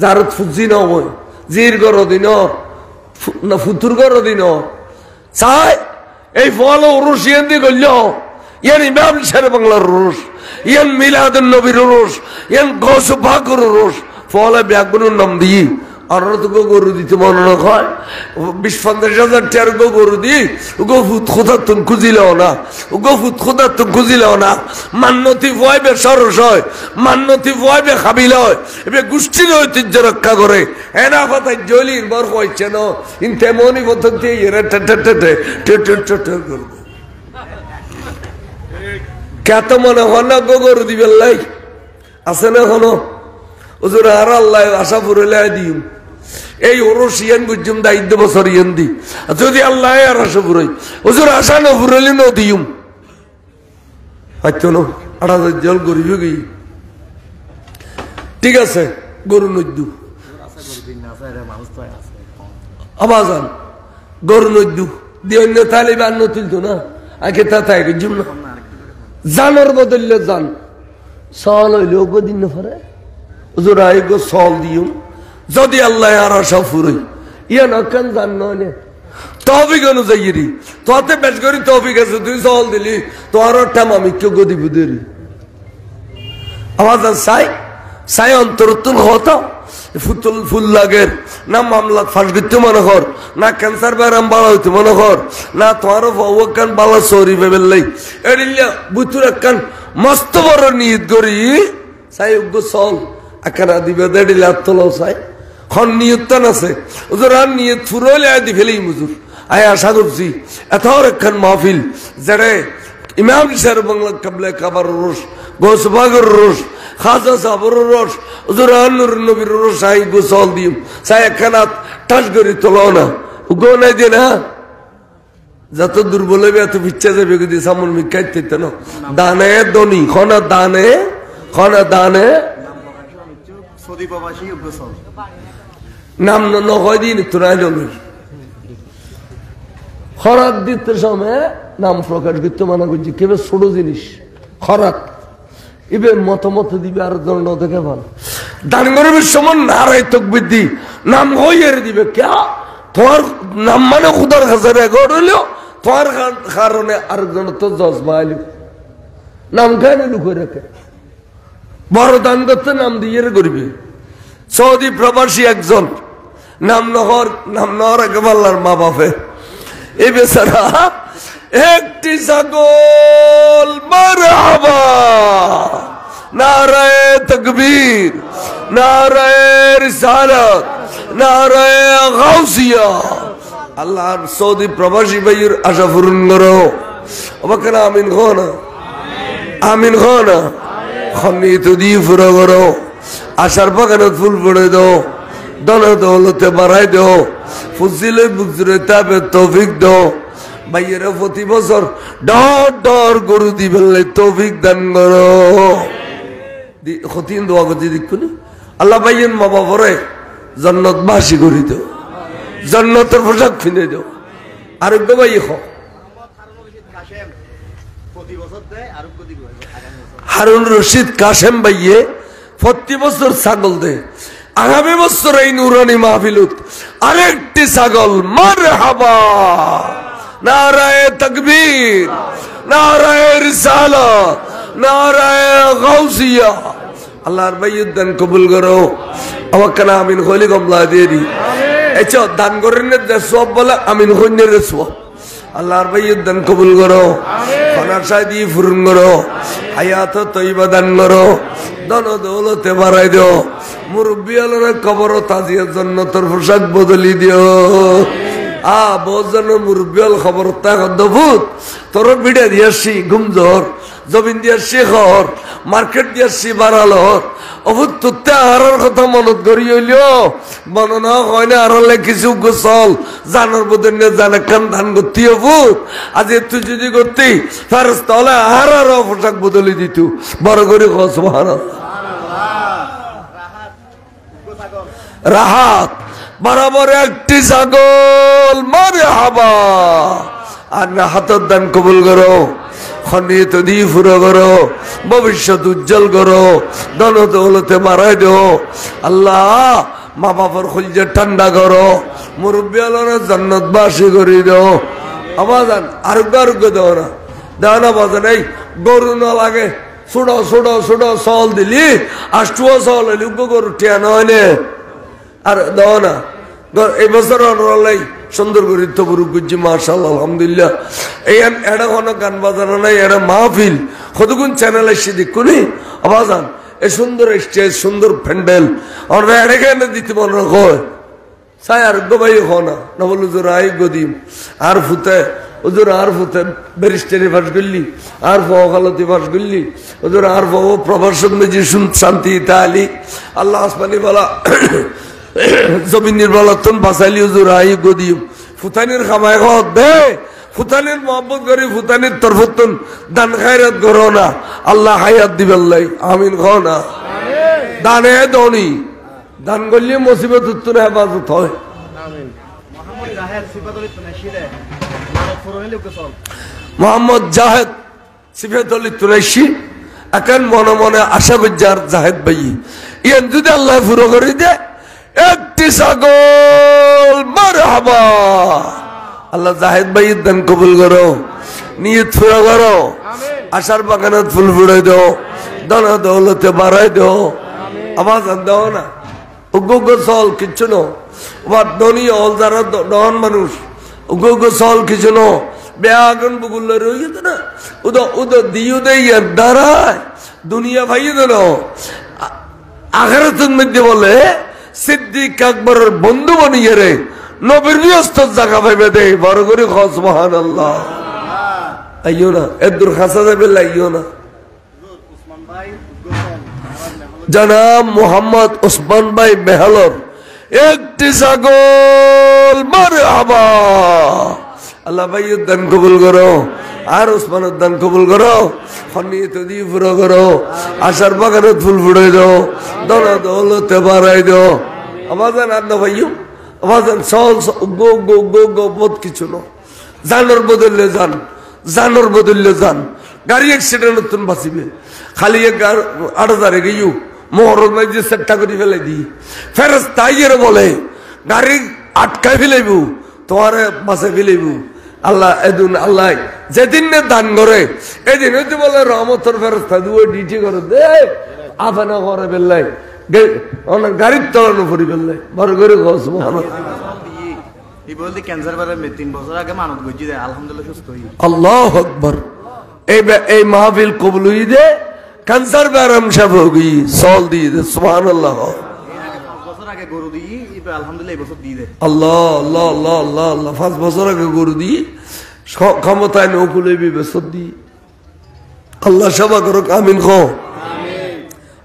জারত ফুজি নয় জির গর দিন না ফুতুর গর দিন চাই এই ফল রুশিয়ান দি গল্য ইয়ান ইমাম শের বাংলার রুশ ইয়ান মিলাদুন নবীর রুশ ইয়ান গৌস পাকের রুশ ফলে ব্যাগুনের নাম দিই আর তো গরু দিতে মনে না হয় 20-50,000 টাকার গরু দি গো ফুট খোদা তুন খুঁজিলেও না গো ফুট খোদা তুন খুঁজিলেও না মান্যতি ভয়বে সরস হয় মান্যতি ভয়বে খাবিল হয় এবার গোষ্ঠীর ঐতিহ্য রক্ষা করে এনা কথা জলির বর হয়েছে না ইন তেমনই পদ্ধতি এরা করবো খ্যাত মনে হয় না গরু দিবেন লাই আছে না হনো ওজোর আর আল্লাহ আশা ফুরাইলে দিম এই ওরস ইয়ান বুঝুম দায়িত্ব বছর ইয়ান দি যদি আল্লাহ আর আশা ফুরাই ওজোর আশা না ফুরাইলে ন দিম হয়তো ন 8,000 জল গরিব গই ঠিক আছে গরু নদ্দু আবাজান গরু নদ্দু দিয়ে অন্য তালিবান ন তুলতো না আগে তা তাই বুঝুম না জানোর বদললে জান সল হইলেও গদিন না পারে ওজোর আই গো সল দিম যদি আল্লাহ আর আশা ফুরাই ইয়া নকান জান নয় তৌফিক অনুযায়ী তোতে বেশ করি তৌফিক আছে তুই সল দিলি তোর টামামি কেউ গদি বুদেরি আওয়াজ সাই সাই অন্তরতুল হতো ফুতুল ফুল লাগের না মামলা ফাঁস করতে মনে কর না ক্যান্সার ব্যারাম বালা হইতে মনে কর না তোমার কান বালা সরি ভেবেলাই এড়িল্লা বুতুর একখান মস্ত বড় নিয়ত করি সাই উগ্র সল আকারা দিবে দেড়িলে আত্মলাও চাই খন নিয়তন আছে ওজোর আর নিয়ত ফুরলে আয় দি ফেলেই মুজুর আয় আশা করছি এত একখান মাহফিল যারে ইমাম শের বাংলা কাবলে কাবার রোস গোসবাগর রোস খাজা সাবর রোস ওজোর আর নুর নবীর রোস আই গোসল দিম চাই একখান টাস করি তোলাও না গো নাই দিয়ে না যত দুর্বল হবে এত ইচ্ছা যাবে যদি সামন মিকাইতে না দানে দনি খনা দানে নাম নয় দিন তোরাই খরাক দিতে সময় নাম প্রকাশ করতে মানা করছি কেবে ছোট জিনিস খরাক এবার মতামত দিবে আর জন দেখে ভালো দান গরিবের সময় নারায় তকবির দি নাম হইয়ার দিবে কে তোমার নাম মানে খুদার কাছে রেকর্ড হইল তোমার কারণে আরেকজন তো জজবা আইল নাম কেন লুকে রেখে বড় দান করতে নাম দিয়ে করবে সৌদি প্রবাসী একজন নাম নহর একেবাল্লার মা বাপে এ বেচারা একটি ছাগল মারহাবা নারায়ে তাকবীর নারায়ে রিসালাত নারায়ে গাউসিয়া আল্লাহর সৌদি প্রবাসী ভাইয়ের আশা পূরণ করো ওবাকেনা আমিন খানা আমিন খানা খনি তো দিয়ে ফুরা করো আশার বাগানে ফুল পড়ে দাও দনা দৌলতে বাড়াই দাও ফুজিলে বুকজুরে তাবে তৌফিক দাও ভাইয়েরা প্রতি বছর ডর ডর গরু দিবেন তৌফিক দান করো ক্ষতিন দোয়া করতে দেখুন আল্লাহ ভাইয়ের মা বাবরে জান্নাত বাসী করি দাও জান্নাতের পোশাক কিনে দাও আরোগ্য ভাই হারুন রশিদ কাশেম ভাইয়ে প্রতি বছর ছাগল দে আগামী বছর এই নুরানি মাহফিলত আরেকটি ছাগল মারহাবা নারায়ে তাকবীর নারায়ে রিসালাত নারায়ে গাউসিয়া আল্লাহর ভাইয়ের দান কবুল করো আমাকে না আমিন হলি কমলা দিয়ে দি এছো দান করেন না সব বলে আমিন হইনের সব আল্লাহর ভাইয়ের দান কবুল করো খানার সাদি ফুরন করো হায়াত তৈবা দান করো ধন দৌলতে বাড়াই দিও মুরব্বী আলোরা কবর তাজিয়ার জন্য তোর পোশাক বদলি দিও বহুত জন মুরব্বী আল খবর দভূত তোর ভিড়ে দিয়াছি ঘুমজোর জমিন দিয়াছি ঘর মার্কেট দিয়াছি বাড়ালর অভূত তুত্তে আহারের কথা মনত করি হইলেও বর্ণনা হয় না আড়ালে কিছু গোসল জানার বোধের নিয়ে জানে কান ধান করতে অভূত আজ তুই যদি করতি ফেরস তাহলে আহার পোশাক বদলি দিত বড় করে খস রাহাত বরাবর একটি ছাগল মারহাবা আর রাহাতের দান কবুল করো খনিত দিয়ে ফুরো করো ভবিষ্যৎ উজ্জ্বল করো ধন দৌলতে বাড়াই দেও আল্লাহ মা বাবার খুলজে ঠান্ডা করো মুরব্বী আলোরা জান্নাত বাসী করে দেও আবাজান আরোগ্য দেও না বাজান এই গরু না লাগে ছোড়ো ছোড়ো ছোড়ো সল দিলি আষ্টুয়া সল হইলি গরু টিয়া নয় আর দেও না এই বছর অনরালাই সুন্দর করে তবরুক করছি মাশাআল্লাহ আলহামদুলিল্লাহ এই এটা কোনো গান বাজানো নাই এটা মাহফিল কতক্ষণ চ্যানেল এসে দেখুনি আবাজান এই সুন্দর স্টেজ সুন্দর প্যান্ডেল আমরা এখানে দিতে মনে হয় চাই আর গোবাই হো না বল হুজুর আই গদিম আর ফুতে হুজুর আর ফুতে ব্যারিস্টারি পাস করলি আর ফকালতি পাস করলি হুজুর আর প্রভাষক মেজি শান্তি তালি আল্লাহ আসমানি বলা জমিনের বলতন বাঁচাইলি হুজুর আই গদিম ফুতানির খামায় ঘর দে ফুতানির মোহাম্মত করি ফুতানির তরফতন দান খায়রাত করো না আল্লাহ হায়াত দিবেল্লাই আমিন ঘ না দানে দনি দান করলে মুসিবত উত্তর হেফাজত হয় মোহাম্মদ জাহেদ সিফাতুল তুরাইশি এখন মনে মনে আশা করছে জাহেদ ভাই ইয়ান যদি আল্লাহ পুরো করে দে একটি ছাগল মারহাবা আল্লাহ জাহেদ ভাইয়ের দান কবুল করো নিয়ত পুরো করো আশার বাগানত ফুল ফুড়াই দাও দানা দৌলতে বাড়াই দাও আওয়াজ দাও না উগ্র চল কিছু নো ধনী হল যারা ডন মানুষ উগ্র চল কিছু নো বেআগুন বুগুল রয়ে গেছে না উদ দিও দেই দাঁড়ায় দুনিয়া ভাইয়ে দেন আখেরাতের মধ্যে বলে সিদ্দিক আকবরের বন্ধু বানিয়ে রে নবীর ব্যস্ত জায়গা পাইবে দে বড় করে খস সুবহানাল্লাহ আইও না এদুর খাসা যাবে লাইও না জনাব মোহাম্মদ ওসমান ভাই মেহালর একটি ছাগল মারহাবা আল্লাহ ভাইয়ের দান কবুল করো আর ওসমানের দান কবুল করো খনিত দিয়ে পুরো করো আশার বাগানে ফুল ফুড়ে দাও দনা দৌলতে বাড়াই দাও আমাদের আন্না ভাইও আমাদের সহল গো গো গো গো বোধ কিছু না জানোর বদললে যান জানোর বদললে যান গাড়ি অ্যাক্সিডেন্ট নতুন বাঁচিবে খালি 8,000 গিয়েও মোহরত ভাই যে সেটটা করে ফেলে দি ফেরত তাইয়ের বলে গাড়ি আটকাই ফেলাইব তোমার বাসে ফেলাইব আল্লাহ এদিন আল্লাহ যেদিন দান করে এদিন হইতে বলে রহমতর ফেরস্তা দুয়ে ডিটি করে দে আফানা করে ফেললাই গাড়ির তলানো পড়ি ফেললাই বড় করে গছ আল্লাহু আকবার এই মাহফিল কবুল হই দে ক্যান্সার ব্যারাম সব হোগি সল দিয়ে দে সুবহানাল্লাহ আল্লাহ আল্লাহ আল্লাহ আল্লাহ আল্লাহ 5 বছর আগে গরু দিয়ে ক্ষমতায় নৌকুলে বেসর দিয়ে আল্লাহ সভা করুক আমিন খ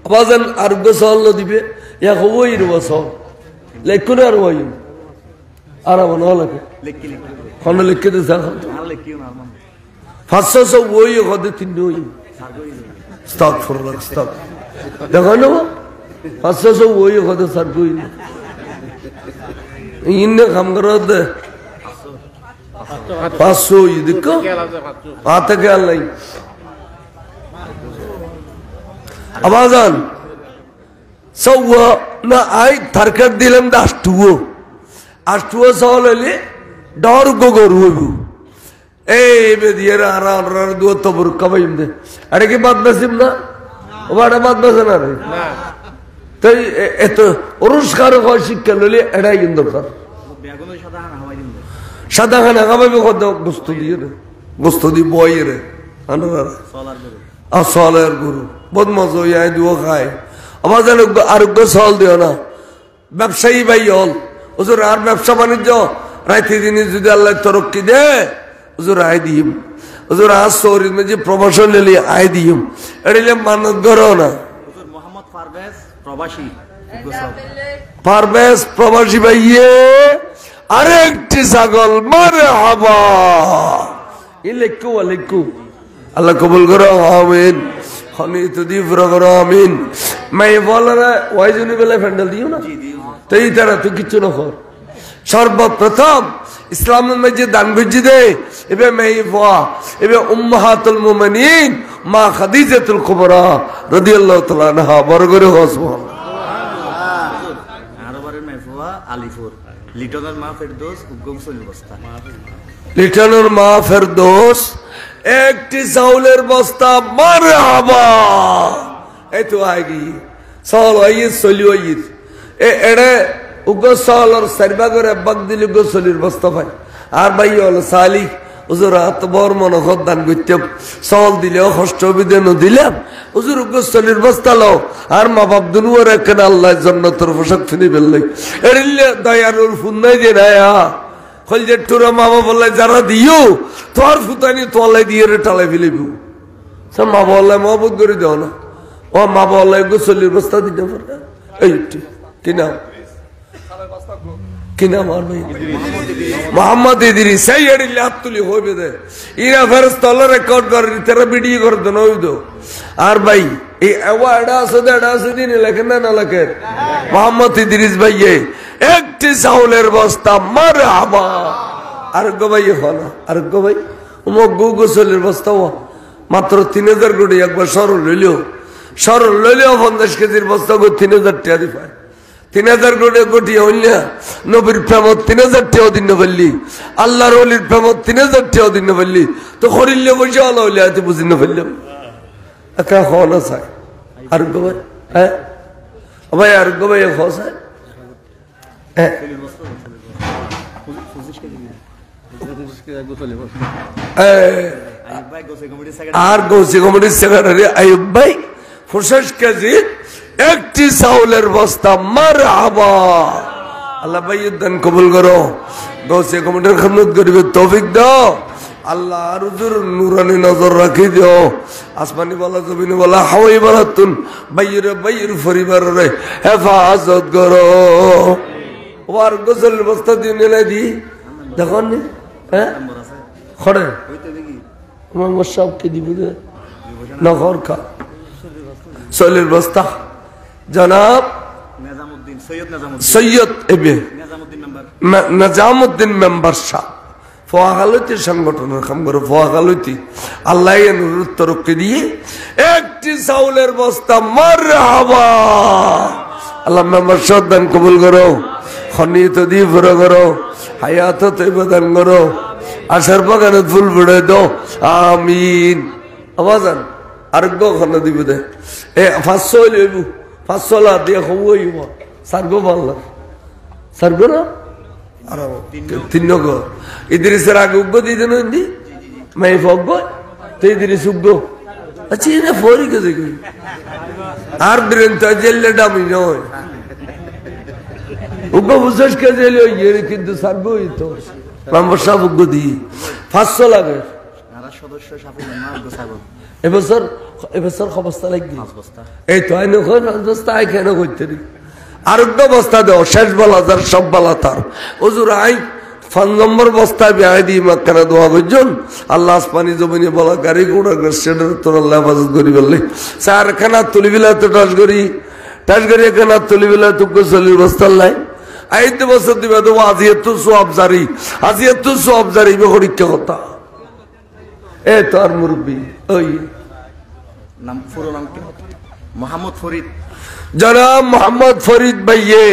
আবাজান আরোগ্য সল দিবে ইয়া হবই বছর লেখুন আর ওই আর আমার লাগে খন্ড লিখে দিতে 500 ওই হতে 3 ওই আস্তাগফিরুল্লাহ দেখো না 500 ওই হতে স্যার কই ইন্নে কাম করো দে 500 দেখো হাতে খেয়াল নাই আবাজান সৌ না আই থারকার দিলাম আষ্টুও সহল হইলে ডর গোগর হইব এই বেদিয়ার আর দুয়া তবর কবাইম দে আরে কি বাদ বাসিম না ওটা বাদ বাসে না রে তাই এত পুরস্কার হয় শিক্ষা লইলে এটাই কিন্তু দরকার সাদা খানা খাবাইবে কত বস্তু দিয়ে বই রে সলের গরু বহুত মজা হইয়া দুও খায় আমার যেন আরোগ্য সল দিও না ব্যবসায়ী ভাই হল হুজুর আর ব্যবসা বাণিজ্য রাইতে দিনে যদি আল্লাহ তরক্কি দে হুজুর আয় দিম হুজুর আজ শহরের মধ্যে প্রবাসন নিলে আয় দিম এটা মানত করো না পারভেজ প্রবাসী ভাইয়ে আরেকটি ছাগল মারে হাবা ইলেকু আলেকু আল্লাহ কবুল করো আমিন হনি তো দিব করো আমিন মাই বলারা ওয়াইজনি বেলা ফ্যান্ডেল দিও না তাই তারা তো কিছু না কর সর্বপ্রথম ইসলামের মধ্যে দান বুঝি দে এবে মাই ওয়া এবে উম্মাহাতুল মুমিনিন মা খাদিজাতুল কুবরা রাদিয়াল্লাহু তাআলা আনহা বরগরে হসবন আরবারের মাইফুয়া আলিপুর লিটনের মা ফেরদৌস উগম সলিল বস্তা লিটনের মা ফেরদৌস একটি চাউলের বস্তা মারহাবা এই তো আগে চাউল আইয়ে চলি আইয়ে এড়ে উগো চাউল আর সারবা করে বাগ দিলে উগো চলির বস্তা পাই আর ভাই হলো সালি হুজুর হাত বর মনখত দান করতাম চাউল দিলেও কষ্ট বিদেন দিলাম হুজুর উগো চলির বস্তা লো আর মা বাপ দুনুয়ার এখানে আল্লাহ জন্নতর পোশাক ফিনি ফেললে এড়িলে দয়ালুর ফোন নাই যে না যে টুরা মামা বললে যারা দিও তোর ফুতানি তোলাই দিয়ে টালাই ফেলিব মা বললে মহবত করে দেও না ও মা বললে গোসলির বস্তা দিতে পারে এইটি কি নাম কি নাম আর ভাই মোহাম্মদ ইদ্রিস সেই এড়িলে হাত তুলি হইবে দে ইরা ফেরেশতা আল্লাহ রেকর্ড করে তেরা ভিডিও করে দেন ওই দো আর ভাই এই এডা আছে দিন লেখেন না লেখেন মোহাম্মদ ইদ্রিস ভাই একটি চাউলের বস্তা মারহাবা আরোগ্য ভাই হল আরোগ্য ভাই গু গোসলের বস্তা মাত্র 3000 কোটি একবার সরল লইলেও 50 কেজির বস্তা 3000 টাকা দি পায় 3000 কোটি হইলে নবীর প্রেমত 3000 টাকা দিন পারলি আল্লাহর ওলির প্রেমত 3000 টাকা দিন পারলি তো খরিলে বসে হলো হইলে এত বুঝি না ফেললাম একা হওয়া না চাই আরোগ্য ভাই হ্যাঁ ভাই আরোগ্য ভাই হওয়া চাই আর গৌসি কমিটির সেক্রেটারি আইয়ুব ভাই 50 কেজি একটি চাউলের বস্তা মারহাবা আল্লাহ ভাই দান কবুল করো গৌসি কমিটির খিদমত করিবে তৌফিক দাও আল্লাহ আর হুজুর নুরানি নজর রাখি দিও আসমানি বলা জমিনি বলা হাওয়াই বলা তুন বাইয়ের পরিবারের হেফাজত করো ওর গোসলের বস্তা দিয়ে নিলে দি দেখুন হ্যাঁ খড়ে আমার সবকে দিব নগর খা চলের বস্তা জনাব সৈয়দ এবে নিজামুদ্দিন মেম্বার শাহ ফোয়াগালতি সংগঠনের কাম করে ফোয়াগালতি আল্লাহ তরক্কি দিয়ে একটি চাউলের বস্তা মারহাবা আল্লাহ মেম্বার শাহ দান কবুল করো খনিত দিয়ে পুরো করো হায়াত দান করো আশার বাগানে ফুল ফুড়ে দো আমিন আওয়াজান আরোগ্য খানা দিব দে 500 লইব 500 লা দিয়ে হইব সারগো বাংলা সারগো না আর তিন গো ইদ্রিসের আগে উগ্গ দিয়ে দেন হিন্দি মাই ফগ্গ তো ইদ্রিস উগ্গ আচ্ছা এটা ফরি কে আর দিন তো জেলে দামি নয় উগ্গ বুঝছ কে জেলে ইয়ে কিন্তু সারগোই তো মেম্বার সাহেব উগ্গ দিয়ে 500 লাগে সদস্য সাফল্য এবছর অবস্থা লাগবে এই তো আইন অবস্থা কেন করতে আরোগ্য অবস্থা দেও শেষ বলা যার সব বলা তার হুজুর আই 5 নম্বর বস্তায় বেহাই দিয়ে মাক্কানা দোয়া করছেন আল্লাহ আসমানি জমিনে বলা গাড়ি ঘোড়া সেটার তোর আল্লাহ হেফাজত করি বললে চার খানা তুলি বিলা তো টাস করি খানা তুলি বিলা তো 40 বস্তার লাই আইতে বছর দিবে তো আজিয়াত সব জারি পরীক্ষা কথা এ তো আর মুরব্বী ওই নাম পুরো নাম কি মোহাম্মদ ফরিদ জনাব মোহাম্মদ ফরিদ ভাইয়ে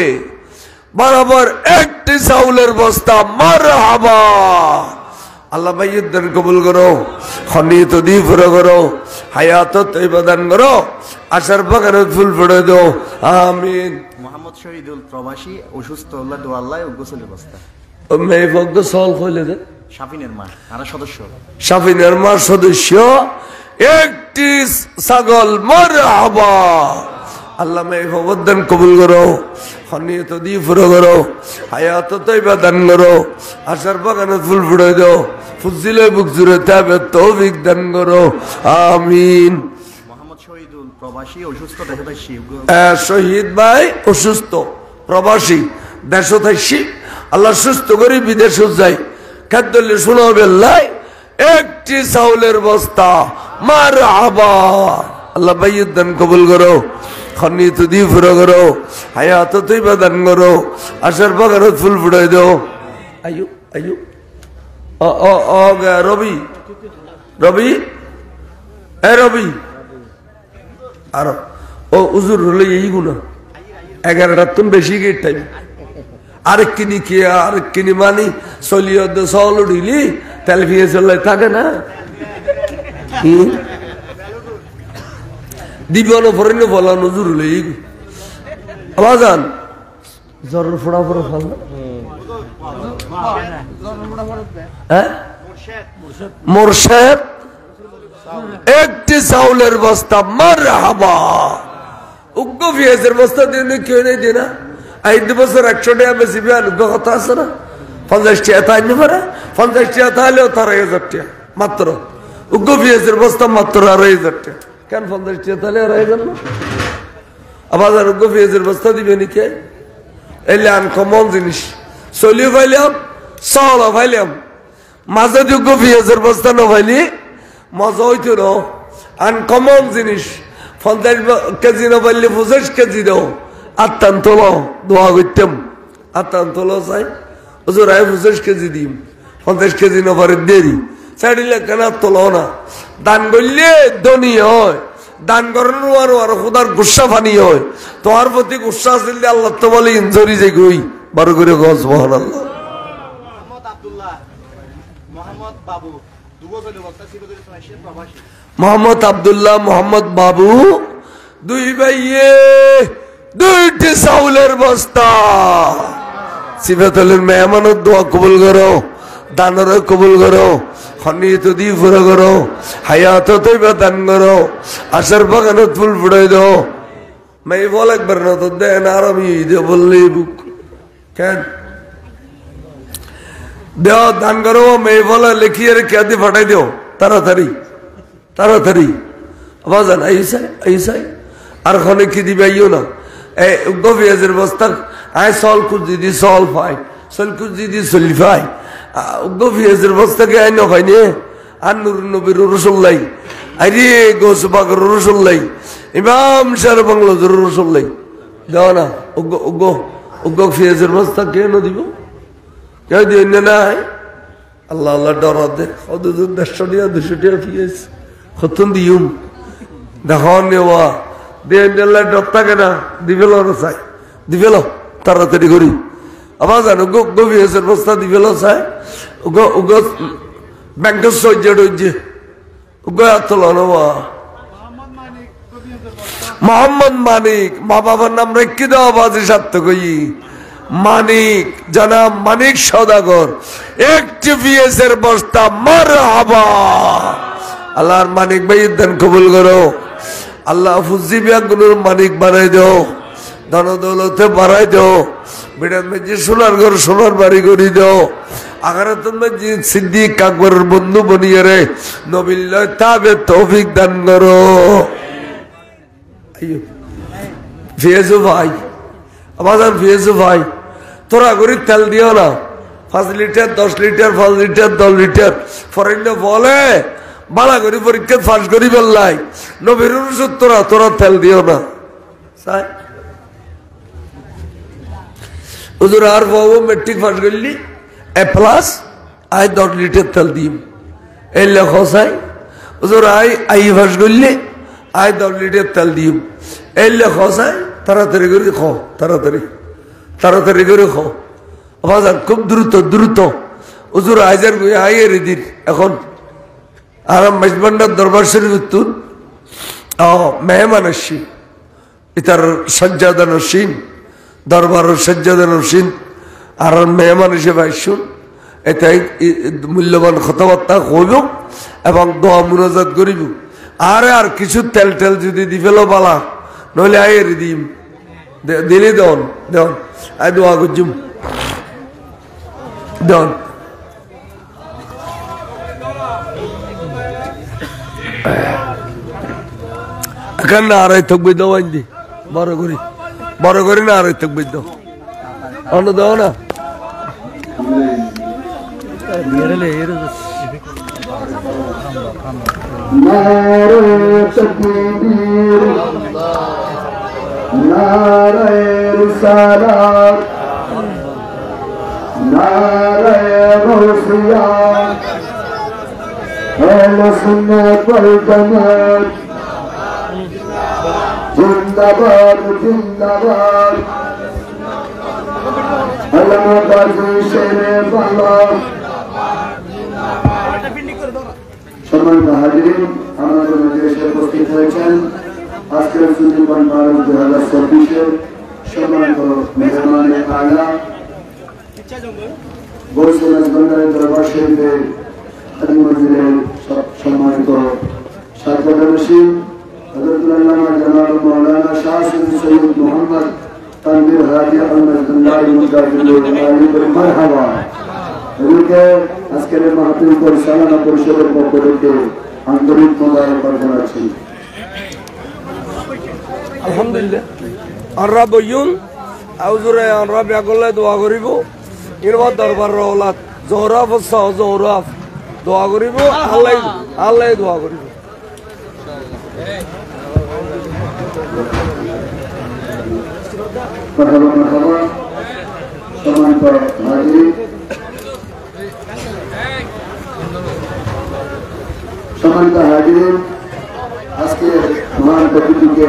বরাবর একটি চাউলের বস্তা মারহাবা আল্লাহ ভাইয়ের দান কবুল করো খনিত দি পুরো করো হায়াত তৈবা দান করো আশার বাগানত ফুল ফুটে দো আমিন মোহাম্মদ শহীদুল প্রবাসী অসুস্থ আল্লাহ দোয়া আল্লাহ গোসলের বস্তা মেয়ে ভক্ত সল কইলে দে শাফিনের মা আর সদস্য শাফিনের মা সদস্য একটি ছাগল মারহাবা আল্লাহ মেয়ে ভগত দান কবুল করো খনিত দি পুরো করো হায়াত তৈবা দান করো আশার বাগানত ফুল ফুটে দো ফুজিলে বুক জুড়ে তাবে তৌফিক দান করো আমিন মোহাম্মদ শহীদুল প্রবাসী অসুস্থ দেশবাসী শহীদ ভাই অসুস্থ প্রবাসী দেশ থাইছি আল্লাহ সুস্থ করে বিদেশ যাই খাদ্য শোনা বেল্লাই একটি চাউলের বস্তা মারহাবা আল্লাহ ভাইয়ের দান কবুল করো খনিত দি ফুরো করো হায়াত তৈবা দান করো আশার বাগানত ফুল ফুটাই দাও আয়ু আয়ু রবি রবি এ রবি আর ও উজুর হলে এই গুণা 11টার তুমি বেশি গেট টাইম আরেক কিনি কে আরেক কিনি মানি চলিয়ে চল উঠিলি তেল ফিয়ে চলে থাকে না দিবন ফরেন বলা নজুর হলে এই আবাজান জ্বর ফোড়া ফোড়া ফল মোরশেদ একটি চাউলের বস্তা মারহাবা উগ্র পেঁয়াজের বস্তা দিয়ে কেউ নেই দিয়ে না 5 বছর 100 টাকা বেশি বিয়ানুগ্য কথা আছে না 50 টাকা আনতে পারে 50 টাকা তাহলেও 2,500 টাকা মাত্র উগ্র পেঁয়াজের বস্তা মাত্র 2,500 টাকা কেন 50 টাকা তাহলে 2,500 না আবার উগ্র পেঁয়াজের বস্তা দিবে নিকে এলে আনকমন জিনিস চলিও পাইলাম চাউলও পাইলাম মাঝে যোগ্য পেঁয়াজের বস্তা না পাইলি মজা হইতো না আনকমন জিনিস 50 কেজি না পাইলে 25 কেজি দাও আত্মান তোলো দোয়া করতাম আত্মান তোলো চাই ওজোর 25 কেজি দিম 50 কেজি না পারে দেরি চাইলে কেন তোলো না দান করলে ধনী হয় দান করানো আর খোদার গুসা ফানি হয় তোমার প্রতি গুসা আসলে আল্লাহ তো বলে ইনজুরি যে গই বড় করে গজ মহান আল্লাহ মোহাম্মদ আব্দুল্লাহ মোহাম্মদ বাবু দুই ভাইয়ে 2টি চাউলের বস্তা সিফাতুল মেহমানের দোয়া কবুল করো দানের কবুল করো খনিত দি পুরো করো হায়াত তৈবা দান করো আশার বাগানত ফুল ফুটাই দাও মেয়ে বল একবার না তো দেন আর আমি ঈদে বললে বুক কেন দেও দান করো মেয়ে বলে লিখিয়ে রেখে দিয়ে ফাটাই দেও তাড়াতাড়ি তাড়াতাড়ি আবাজান আইসাই আর খনে কি দিবে আইও না এই গভীরের বস্তা আয় সল কুজি দি সল পাই সল কুজি দি সলি পাই গভীরের বস্তাকে আই না হয়নি আর নূর নবীর রসুল্লাই আরে গোস বাগর রসুল্লাই ইমাম শাহ বাংলা রসুল্লাই দাও না গভীরের বস্তা কে না দিব কেউ দিয়ে না আল্লাহ আল্লাহ ডরা দে 150 টাকা 200 টাকা ফিয়েছে খতন দিউম দেখো নেওয়া দিয়ে ডর থাকে না দিবেল চাই দিবেল তাড়াতাড়ি করি আবার জানো গভীরের বস্তা দিবেল চাই ব্যাংকের সহ্য ডইছে তোলা নেওয়া মোহাম্মদ মানিক মা বাবার নাম রেখে দেওয়া বাজে সার্থক মানিক জনাব মানিক সওদাগর একটি পিএসের বস্তা মারহাবা আল্লাহর মানিক ভাই দান কবুল করো আল্লাহ ফুজিবিয়াগুলোর মানিক বানাই দাও ধন দৌলতে বাড়াই দাও বেটার মেজি সোনার ঘর সোনার বাড়ি করি দাও আগারাতুল মসজিদ সিদ্দিক আকবরের বন্ধু বনিয়ে রে নবিল্লাহ তাবে তৌফিক দান করো ফিয়েজু ভাই আবার ফিয়েজু ভাই তোরা করে তেল দিও না 5 litre 10 litre 5 litre 10 litre foreign বলে বালা করি পরীক্ষা পাস করি বললাই নবীর ওষুধ তোরা তেল দিও না হুজুর আর বাবু মেট্রিক পাস করলি A+ আই 10 লিটার তেল দিম এই লেখো চাই হুজুর আই পাস করলি আই 10 লিটার তেল দিম এই লেখো চাই তাড়াতাড়ি করে খাও তাড়াতাড়ি করে খাও বাজার খুব দ্রুত হুজুর আইজার গুই আই এরিদিন এখন আরাম মাইজবান্ডার দরবার শরীফ উত্তুন মেহমান আসছি ইতার সজ্জাদা নসীন দরবার সজ্জাদা নসীন আর মেহমান হিসেবে আইসুন এটাই মূল্যবান কথাবার্তা কইব এবং দোয়া মুনাজাত করিব আর কিছু তেল যদি দি ফেলো বালা নইলে আই এরি দিম দিলে দেন আই দোয়া করছুম দেন এখন না আড়াই থাকবে দাও আইন দি বড় করি না আড়াই থাকবে দাও অন্য দাও না जिंदाबाद जिंदाबाद अल्लामा गाजी शेरे बाला সম্মানিত হাজিরিন আমাদের মজলিসে উপস্থিত হয়েছেন আজকের সুন্দরবন মারুফ 2024 সম্মানিত মেহমানে আলা বরিশাল বন্দরের দরবার শরীফে খাদিম মঞ্জিলের সম্মানিত সাজ্জাদা নসীম हज़रत जनाब मौलाना शाह सैयद मोहम्मद तनवीर हाजी अहमद मरहबा এগুলোকে আজকের মাহফিল পরিচালনা পরিষদের পক্ষ থেকে আন্তরিক মোবারকবাদ জানাচ্ছি। আলহামদুলিল্লাহ আররা বইয়ুন আউজুরে আররা বিয়াগলে দোয়া করিব ইরবা দরবার রওলাত জোহরাফ সাহ জোহরাফ দোয়া করিব আল্লাহ দোয়া করিব সম্মানিত হাজির সম্মানিত হাজির আজকে মহান প্রকৃতিকে